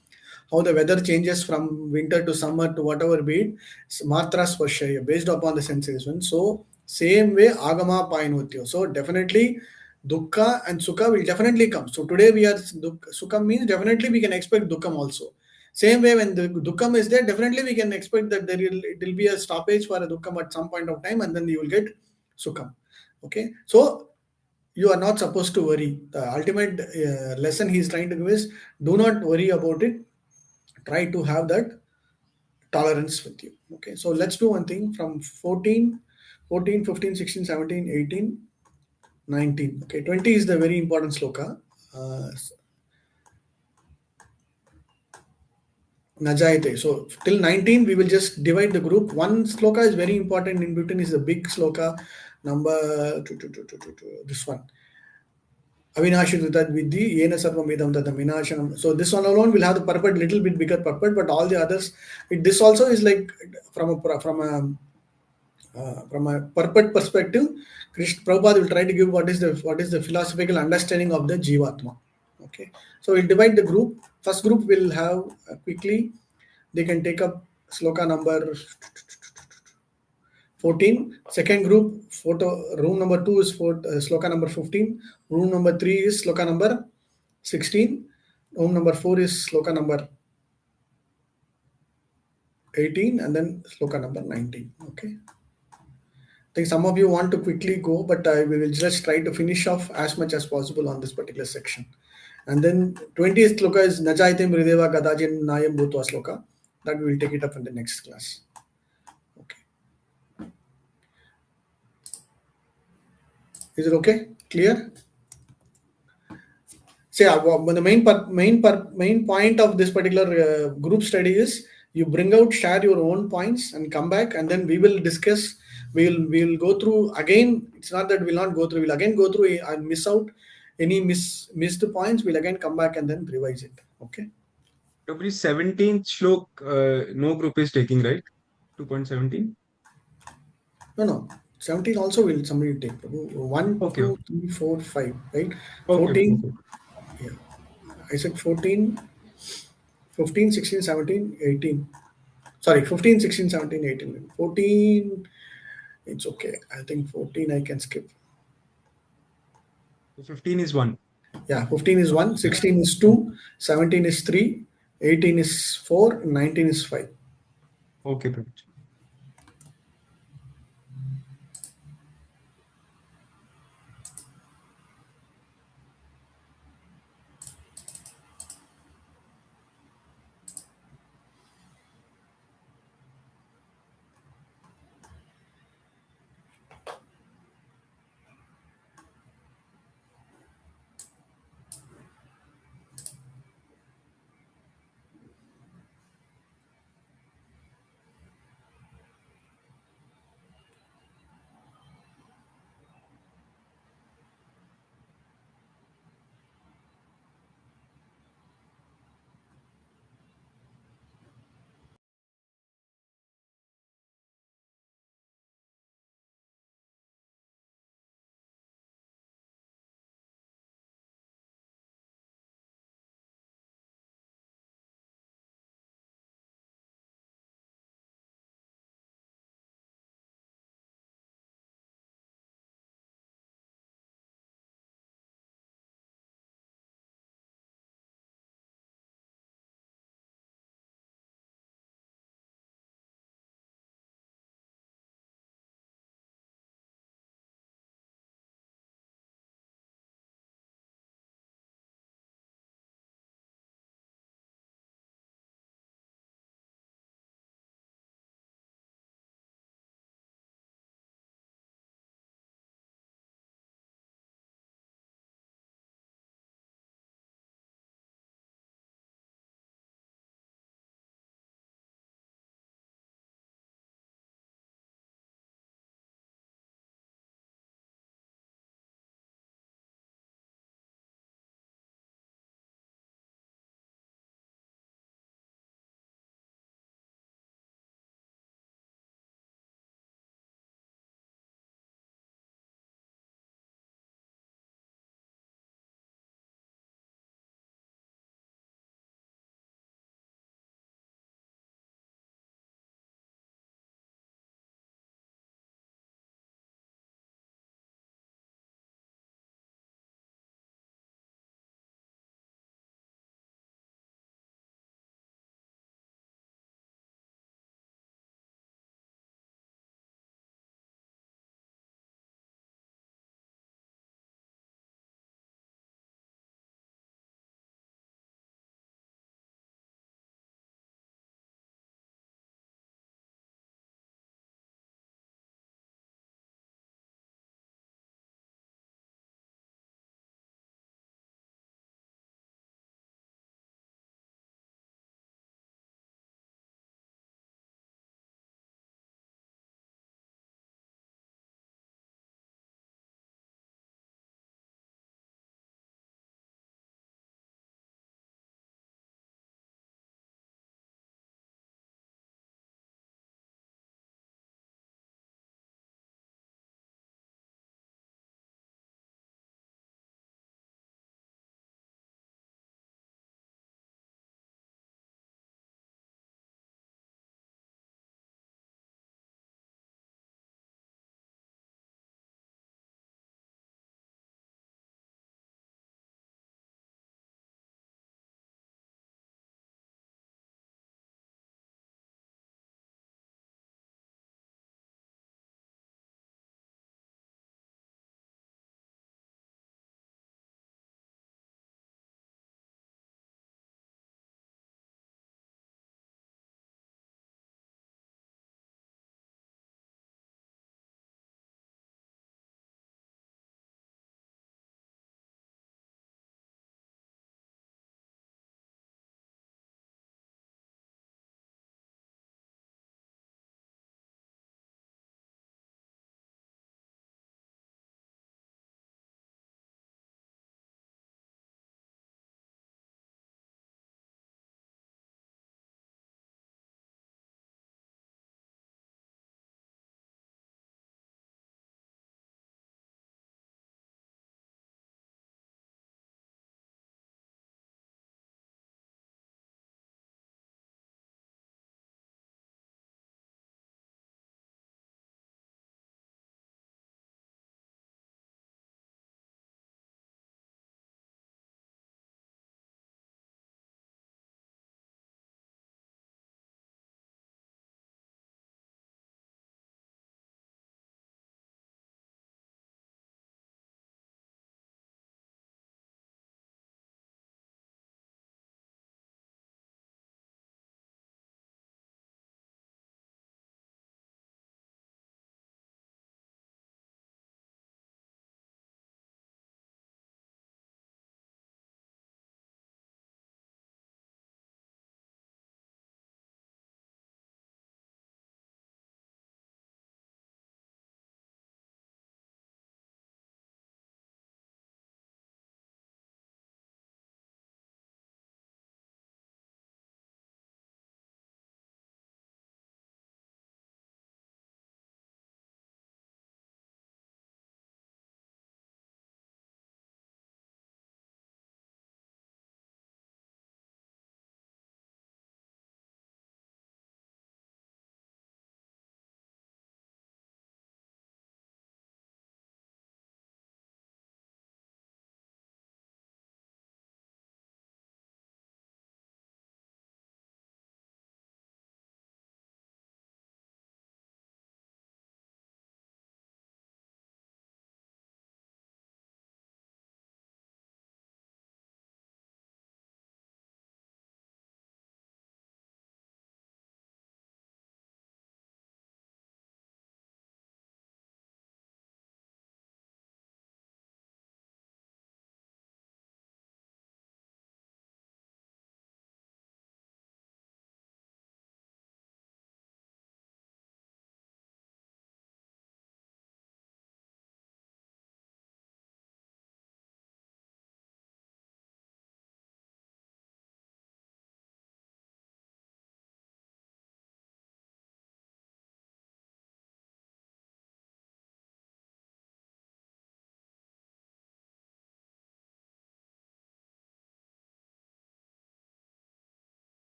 how the weather changes from winter to summer to whatever be it, matra spashya based upon the sensation. So same way agama painotyo. So definitely dukkha and sukha will definitely come. So today we are sukha means definitely we can expect dukkham also. Same way when the dukkham is there, definitely we can expect that it will be a stoppage for a dukkham at some point of time, and then you will get sukham. Okay, so you are not supposed to worry. The ultimate lesson he is trying to give is do not worry about it. Try to have that tolerance with you. Okay, so let's do one thing from 14, 15, 16, 17, 18, 19. Okay, 20 is the very important sloka. Najayate. So till 19, we will just divide the group. One sloka is very important in between, is the big sloka number this one. Avinashitutat Vidhi, Yena Sarvam Vedam Tatam Vinashanam. So this one alone will have the purport, little bit bigger purport, but all the others, this also is like from a purport perspective, Krishna Prabhupada will try to give what is the philosophical understanding of the Jivatma. Okay, so we'll divide the group. First group will have quickly, they can take up sloka number 14. Second group, room number 2 is sloka number 15. Room number 3 is sloka number 16. Room number 4 is sloka number 18, and then sloka number 19. Okay. I think some of you want to quickly go, but we will just try to finish off as much as possible on this particular section. And then 20th sloka is Najaitim Rideva Gadajin Nayam Bhutva sloka. That we will take it up in the next class. Okay. Is it okay? Clear? See, the main point of this particular group study is you bring out, share your own points, and come back, and then we will discuss. We'll go through again. It's not that we'll not go through. We'll again go through and miss out any missed points. We'll again come back and then revise it. Okay. Prabhuji, 17th shlok, no group is taking, right? 2.17. No, no. 17 also will somebody take. Prabhu. 1, Okay, 2, okay, 3, 4, 5, right? okay, okay, 14, okay. yeah. I said 14, 15, 16, 17, 18. Sorry, 15, 16, 17, 18. 14, it's okay. I think 14 I can skip. So 15 is 1. Yeah, 15 is 1, 16 is 2, 17 is 3, 18 is 4, 19 is 5. Okay, Prabhuji.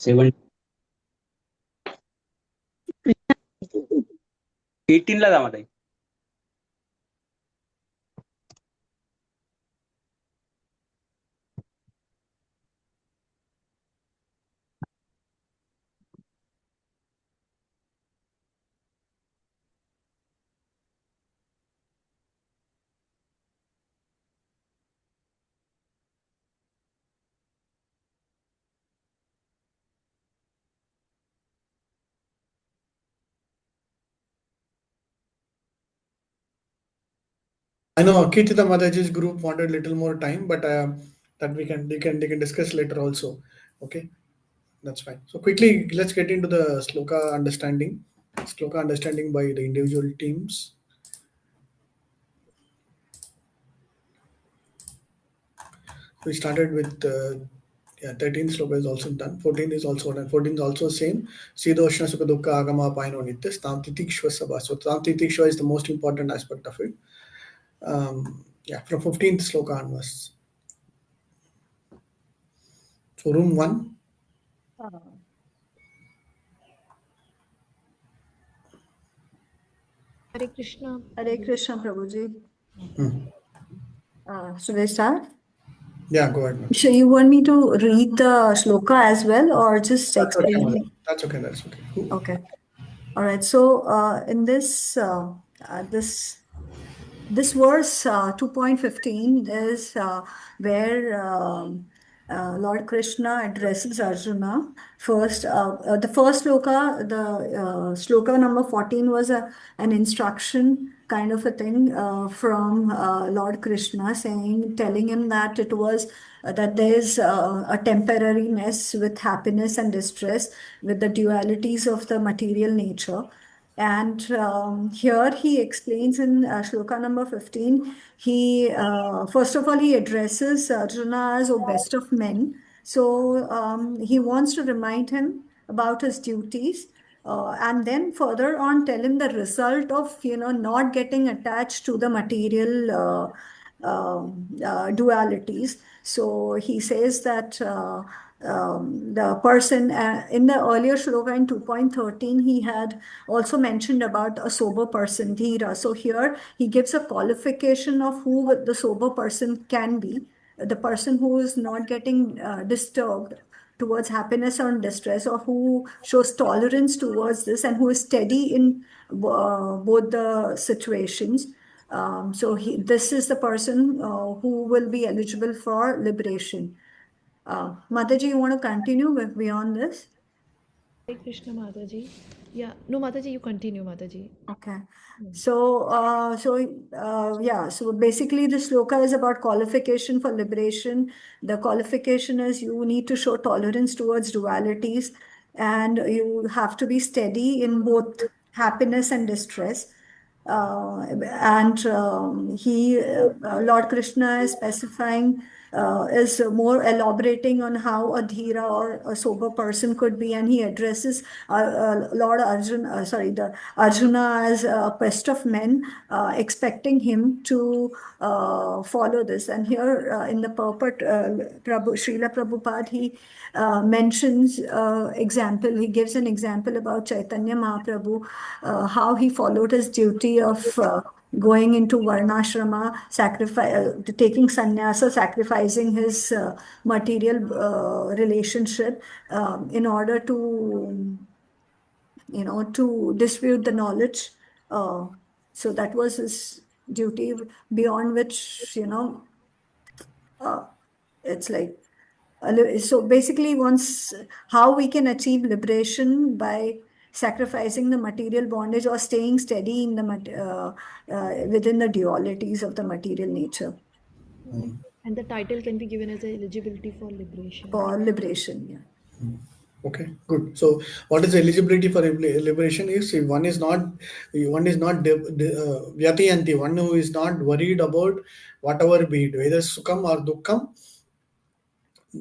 7 18 ला जावा ताई. I know Kirtita Mataji's group wanted a little more time, but that they can discuss later also. Okay, that's fine. So quickly, let's get into the sloka understanding. Sloka understanding by the individual teams. We started with 13th sloka is also done. 14th is also done. 14th is also same. Sidoshna Sukha Dukha Agama Paino Nitya Tam Titikshva Sabha. So Tam Titikshva is the most important aspect of it. From 15th sloka onwards. So room 1. Hare Krishna. Hare Krishna, Prabhuji. Hmm. Should I start? Yeah, go ahead. Ma'am. So you want me to read the shloka as well, or just That's okay. explain? Madam. That's okay. That's okay. Cool. Okay. All right. So in this verse 2.15 is where Lord Krishna addresses Arjuna. First, the first sloka, the sloka number 14 was an instruction kind of a thing from Lord Krishna telling him that it was that there is a temporariness with happiness and distress, with the dualities of the material nature. And here he explains in shloka number 15, he first of all, he addresses Arjuna as, "O best of men." So he wants to remind him about his duties. And then further on, tell him the result of, not getting attached to the material dualities. So he says that the person in the earlier shloka in 2.13, he had also mentioned about a sober person, dhira. So here he gives a qualification of who the sober person can be, the person who is not getting disturbed towards happiness or distress, or who shows tolerance towards this and who is steady in both the situations. So this is the person who will be eligible for liberation. Mataji, you want to continue with beyond this? Hare Krishna, Mataji. Yeah, no, Mataji, you continue, Mataji. Okay. So basically the shloka is about qualification for liberation. The qualification is you need to show tolerance towards dualities, and you have to be steady in both happiness and distress. And Lord Krishna is specifying, is more elaborating on how a dhira or a sober person could be, and he addresses Lord Arjuna, the Arjuna as a best of men, expecting him to follow this. And here in the purport, Srila Prabhupada, he mentions example. He gives an example about Chaitanya Mahaprabhu, how he followed his duty of going into varnashrama, taking sannyasa, sacrificing his material relationship in order to, to dispute the knowledge. So that was his duty, beyond which, it's like, so basically once how we can achieve liberation by sacrificing the material bondage or staying steady in the within the dualities of the material nature. And the title can be given as eligibility for liberation. For liberation, yeah. Okay, good. So, what is eligibility for liberation is if one is not vyatiyanti, one who is not worried about whatever be it, whether sukham or dukkham,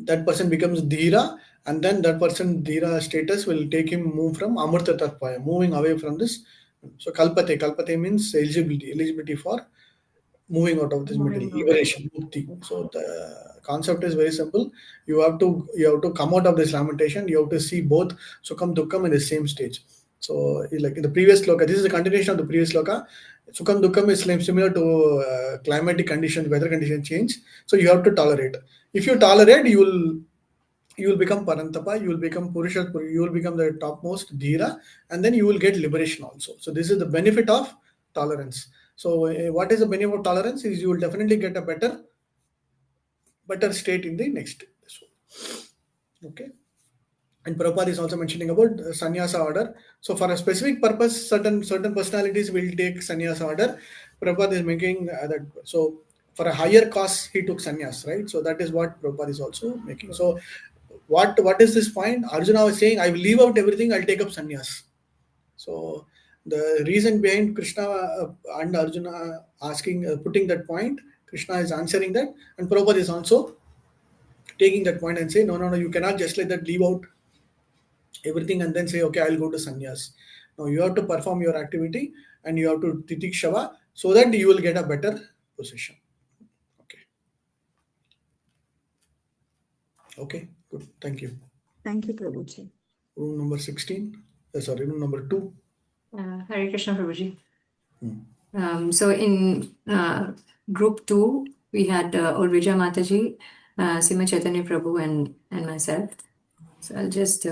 that person becomes dhira, and then that person dhira status will take him move from amurta tattvaya, moving away from this. So kalpate means eligibility for moving out of this middle, liberation, mukti. So the concept is very simple. You have to come out of this lamentation. You have to see both sukham dukkham in the same stage. So like in the previous sloka, this is a continuation of the previous sloka. Sukham dukkham is similar to climatic conditions, weather condition change. So you have to tolerate. If you tolerate, you will become parantapa, you will become purusha, you will become the topmost dhira, and then you will get liberation also. So this is the benefit of tolerance. So what is the benefit of tolerance is you will definitely get a better state in the next. Okay. And Prabhupada is also mentioning about sannyasa order. So for a specific purpose, certain personalities will take sannyasa order. Prabhupada is making that. So for a higher cause, he took sannyas, right? So that is what Prabhupada is also making. So what is this point? Arjuna was saying, I will leave out everything, I'll take up sannyas. So the reason behind Krishna and Arjuna asking, putting that point, Krishna is answering that, and Prabhupada is also taking that point and say, no, you cannot just let that leave out everything and then say, okay, I'll go to sannyas. No, you have to perform your activity and you have to titikshava so that you will get a better position. Okay, good. Thank you. Thank you, Prabhuji. Room number 16. Sorry, room number 2. Hare Krishna, Prabhuji. So in group 2, we had Urvija Mataji, Sima Chaitanya Prabhu, and myself. So I'll just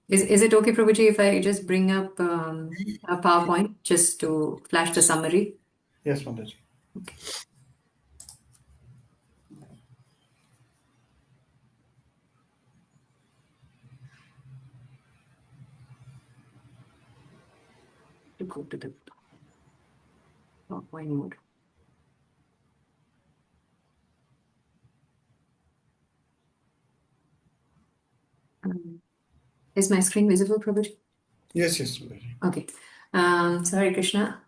is it okay, Prabhuji, if I just bring up a PowerPoint just to flash the summary? Yes, Mataji. Okay. To go to the PowerPoint mode. Is my screen visible, Prabhuji? Yes. Okay. Sorry, Krishna.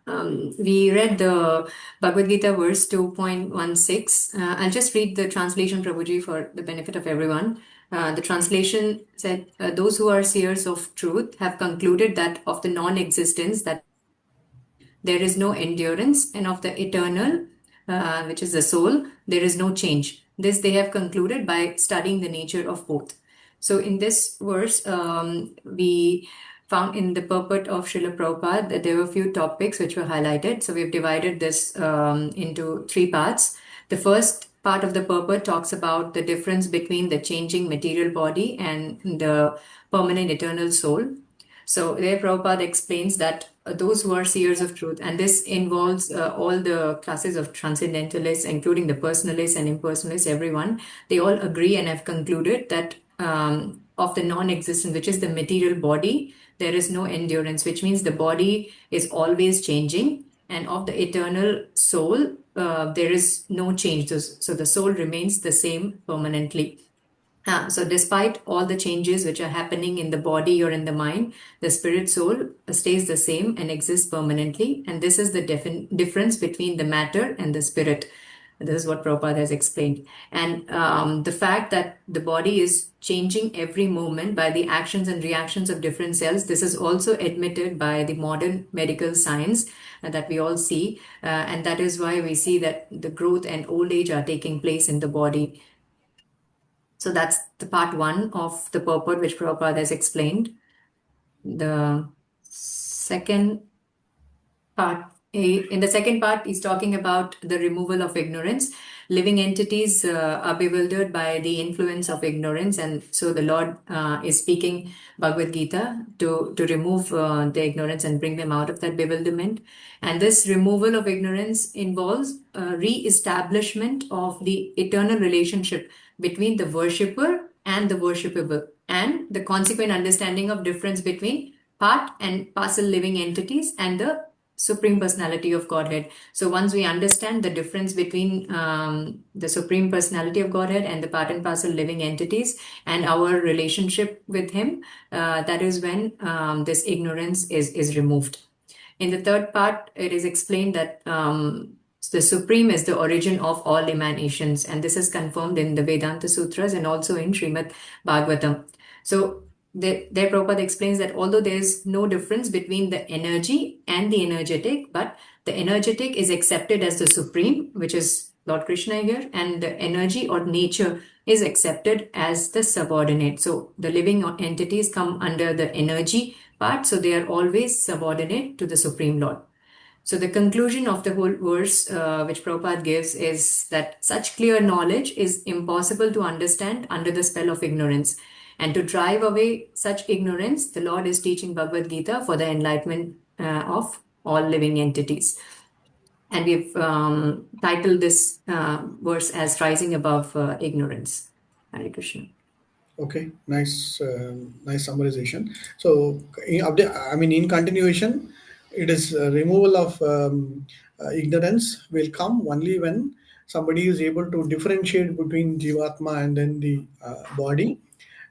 We read the Bhagavad Gita verse 2.16. I'll just read the translation, Prabhuji, for the benefit of everyone. The translation said, those who are seers of truth have concluded that of the non-existence, that there is no endurance, and of the eternal, which is the soul, there is no change. This they have concluded by studying the nature of both. So in this verse, we found in the purport of Srila Prabhupada that there were a few topics which were highlighted. So we've divided this into 3 parts. The first part of the purport talks about the difference between the changing material body and the permanent eternal soul. So there Prabhupada explains that those who are seers of truth, and this involves all the classes of transcendentalists, including the personalists and impersonalists, everyone, they all agree and have concluded that of the non-existent, which is the material body, there is no endurance, which means the body is always changing, and of the eternal soul, there is no change. So the soul remains the same permanently. So despite all the changes which are happening in the body or in the mind, the spirit soul stays the same and exists permanently. And this is the difference between the matter and the spirit. This is what Prabhupada has explained. And the fact that the body is changing every moment by the actions and reactions of different cells, this is also admitted by the modern medical science that we all see. And that is why we see that the growth and old age are taking place in the body. So that's the part 1 of the purport which Prabhupada has explained. The second part, in the second part, he's talking about the removal of ignorance. Living entities are bewildered by the influence of ignorance, and so the Lord is speaking Bhagavad Gita to remove the ignorance and bring them out of that bewilderment. And this removal of ignorance involves re-establishment of the eternal relationship between the worshipper and the worshipable, and the consequent understanding of difference between part and parcel living entities and the Supreme Personality of Godhead. So once we understand the difference between the Supreme Personality of Godhead and the part and parcel living entities and our relationship with Him, that is when this ignorance is removed. In the third part, it is explained that the Supreme is the origin of all emanations, and this is confirmed in the Vedanta Sutras and also in Srimad Bhagavatam. So there Prabhupada explains that although there is no difference between the energy and the energetic, but the energetic is accepted as the supreme, which is Lord Krishna here, and the energy or nature is accepted as the subordinate. So the living entities come under the energy part, so they are always subordinate to the Supreme Lord. So the conclusion of the whole verse, which Prabhupada gives, is that such clear knowledge is impossible to understand under the spell of ignorance. And to drive away such ignorance, the Lord is teaching Bhagavad Gita for the enlightenment of all living entities. And we've titled this verse as Rising Above Ignorance. Hare Krishna. Okay, nice summarization. So, in continuation, it is removal of ignorance will come only when somebody is able to differentiate between Jivatma and then the body,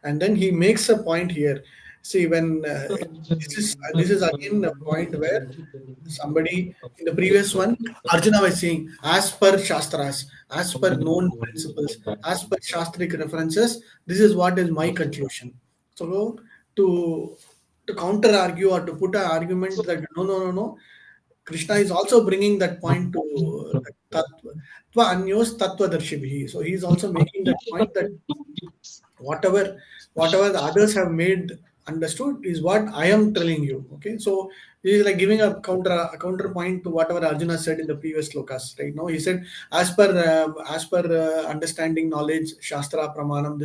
and then he makes a point here. See, when this is again a point where somebody in the previous one, Arjuna was saying, as per Shastras, as per known principles, as per Shastric references, this is what is my conclusion. So to counter argue or to put an argument that no, Krishna is also bringing that point to tattva. Tva anyos tattva darshibhi. So he is also making that point that whatever the others have made understood is what I am telling you. Okay, so this is like giving a counterpoint to whatever Arjuna said in the previous slokas. Right now, he said as per understanding, knowledge, shastra, pramanam.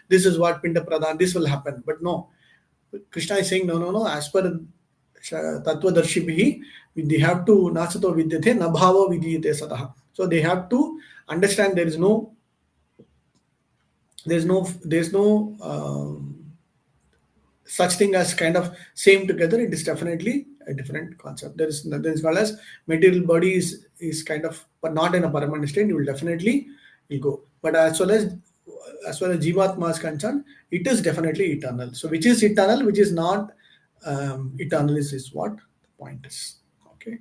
This is what pinda pradhan. This will happen, but no. Krishna is saying no. As per tattva darshibhi, they have to nasato vidyate nabhava vidyate satah. So they have to understand there's no such thing as kind of same together. It is definitely a different concept. There is called as material body is kind of, but not in a permanent state. You will definitely will go. But as far as Jivatma is concerned, it is definitely eternal. So which is eternal, which is not eternal is what the point is. Okay.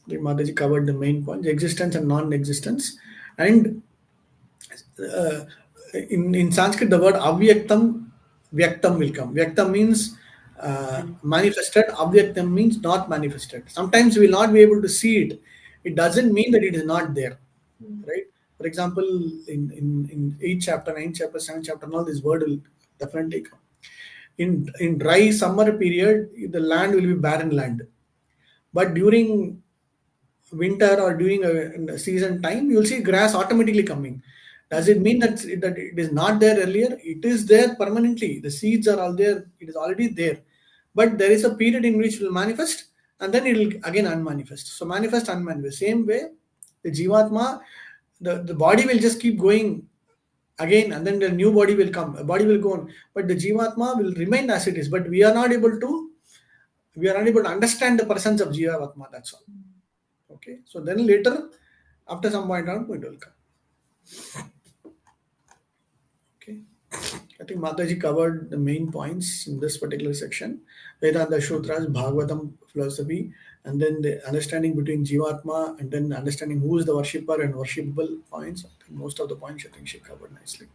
The Mataji covered the main points: existence and non-existence, and uh, in Sanskrit, the word avyaktam, vyaktam will come. Vyaktam means manifested. Avyaktam means not manifested. Sometimes we will not be able to see it. It doesn't mean that it is not there, right? For example, in 8th chapter, 9th chapter, 7th chapter, and all this word will definitely come. In dry summer period, the land will be barren land, but during winter or during a season time, you'll see grass automatically coming. Does it mean that it is not there earlier? It is there permanently. The seeds are all there. It is already there. But there is a period in which it will manifest and then it will again unmanifest. So manifest, unmanifest. Same way, the Jivatma, the body will just keep going again and then the new body will come. A body will go on. But the Jivatma will remain as it is. But we are not able to understand the presence of Jivatma. That's all. Okay, so then later, after some point on, it will come. Okay, I think Mataji covered the main points in this particular section. Vedanta Sutras, Bhagavatam philosophy, and then the understanding between Jivatma, and then understanding who is the worshipper and worshipable points. I think most of the points I think she covered nicely.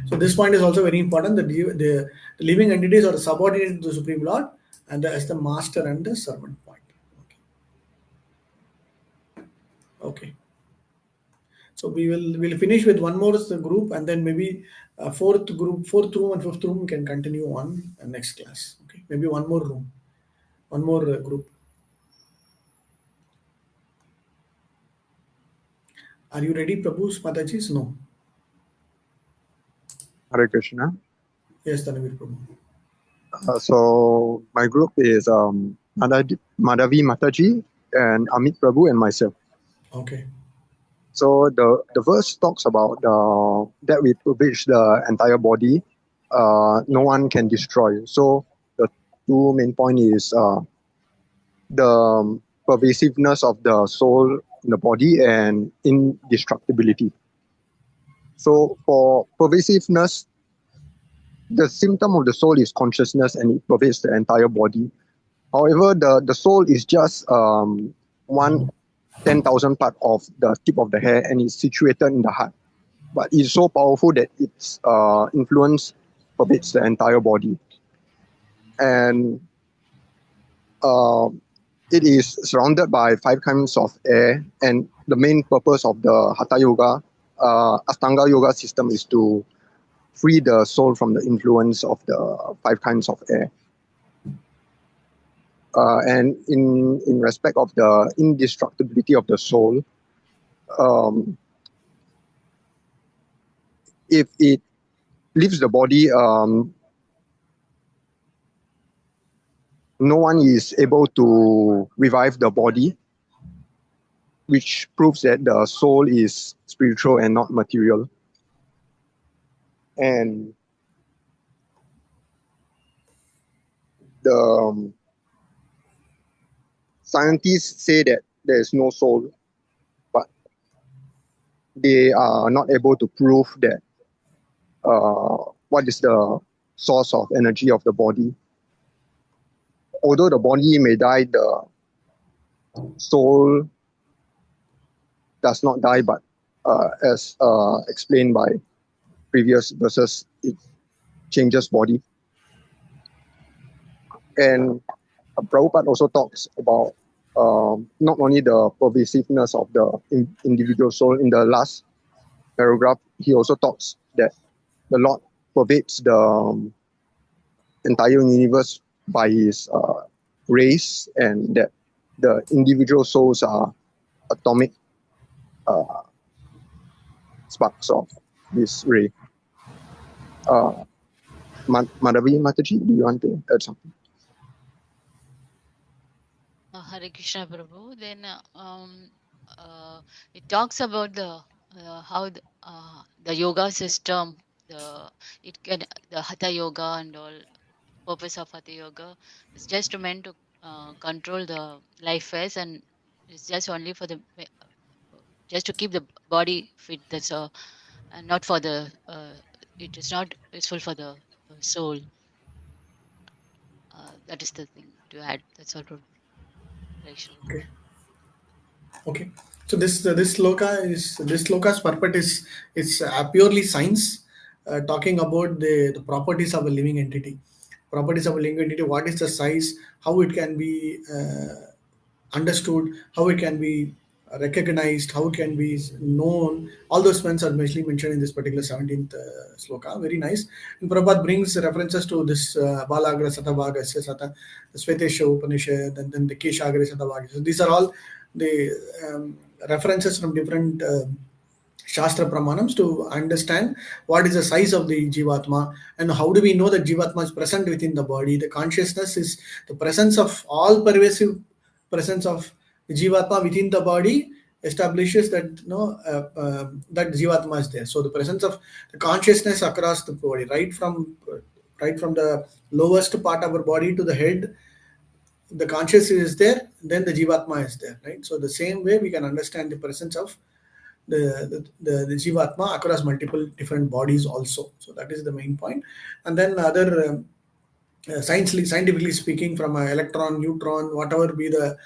So this point is also very important that the living entities are subordinated to the Supreme Lord and as the master and the servant point. Okay. So we'll finish with one more group and then maybe fourth room and fifth room can continue on next class. Okay, maybe one more room, one more group. Are you ready, Prabhu? Matajis? No. Hare Krishna. Yes, Tanavir Prabhu. So my group is Madhavi Mataji and Amit Prabhu and myself. Okay. So the verse talks about that we which the entire body, no one can destroy. So the two main point is the pervasiveness of the soul in the body and indestructibility. So for pervasiveness, the symptom of the soul is consciousness and it pervades the entire body. However, the soul is just 1/10,000 part of the tip of the hair and is situated in the heart. But it's so powerful that its influence pervades the entire body. and it is surrounded by 5 kinds of air. And the main purpose of the Hatha Yoga, Astanga Yoga system is to free the soul from the influence of the 5 kinds of air. And in respect of the indestructibility of the soul, if it leaves the body, no one is able to revive the body, which proves that the soul is spiritual and not material. And the scientists say that there is no soul, but they are not able to prove that what is the source of energy of the body. Although the body may die, the soul does not die, but as explained by previous verses, it changes body. And Prabhupada also talks about not only the pervasiveness of the individual soul. In the last paragraph, he also talks that the Lord pervades the entire universe by his rays, and that the individual souls are atomic sparks of this ray. Madhavi Mataji, do you want to add something? Hare Krishna Prabhu. Then it talks about the how the yoga system, the Hatha Yoga and all. Purpose of Hatha Yoga is just meant to control the life phase, and it's just only for the just to keep the body fit. That's and not for the it is not useful for the soul. That is the thing to add. That's all. Okay. Okay. So this sloka's purpose is purely science, talking about the properties of a living entity. Properties of a living entity. What is the size? How it can be understood? How it can be recognized? How it can be known? All those points are mostly mentioned in this particular 17th sloka. Very nice. And Prabhupada brings references to this Balagra Satavaga, Sata, the Svetesha Upanishad, and then the Keshagra Satavaga. So these are all the references from different Shastra Pramanams to understand what is the size of the Jivatma and how do we know that Jivatma is present within the body. The consciousness is the presence of all pervasive presence of the Jivatma within the body establishes that that Jivatma is there. So the presence of the consciousness across the body, right from the lowest part of our body to the head, the consciousness is there, then the Jivatma is there, right? So the same way we can understand the presence of the Jivatma across multiple different bodies also. So that is the main point. And then other scientifically speaking, from an electron, neutron, whatever be the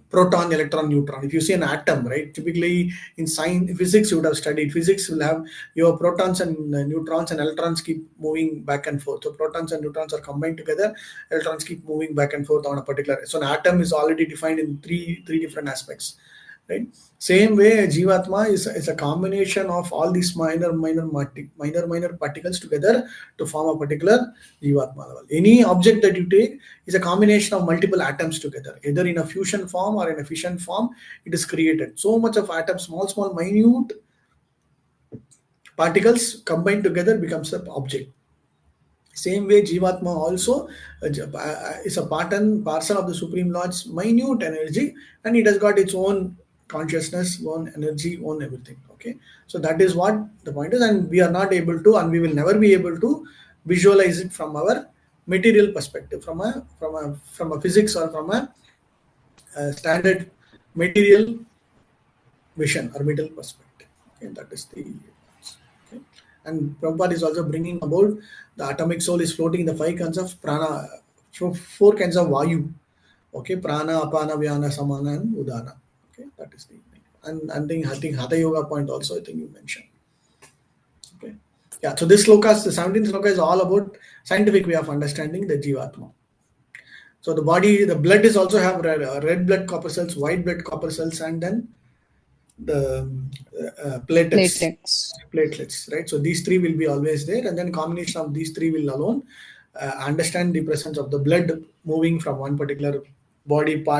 proton, electron, neutron. If you see an atom, right? Typically in physics, you would have studied. Physics will have your protons and neutrons and electrons keep moving back and forth. So protons and neutrons are combined together. Electrons keep moving back and forth on a particular. So an atom is already defined in three different aspects. Right. Same way, Jivatma is a combination of all these minor particles together to form a particular Jivatma level. Any object that you take is a combination of multiple atoms together, either in a fusion form or in a fission form. It is created. So much of atoms, small, minute particles combined together becomes an object. Same way, Jivatma also is a parcel of the Supreme Lord's minute energy, and it has got its own consciousness, own energy, own everything. Okay, so that is what the point is, and we are not able to, and we will never be able to visualize it from our material perspective, from a physics or from a standard material vision or material perspective. Okay, that is the. Okay. And Prabhupada is also bringing about the atomic soul is floating in the 5 kinds of prana, 4 kinds of vayu. Okay, prana, apana, vyana, samana, and udana. Okay, that is the. And I think Hatha Yoga point also, I think you mentioned. Okay. Yeah, so this sloka, the 17th sloka, is all about scientific way of understanding the Jivatma. So the body, the blood is also have red blood corpuscles, white blood corpuscles, and then the platelets, right? So these three will be always there, and then combination of these three will alone understand the presence of the blood moving from one particular body part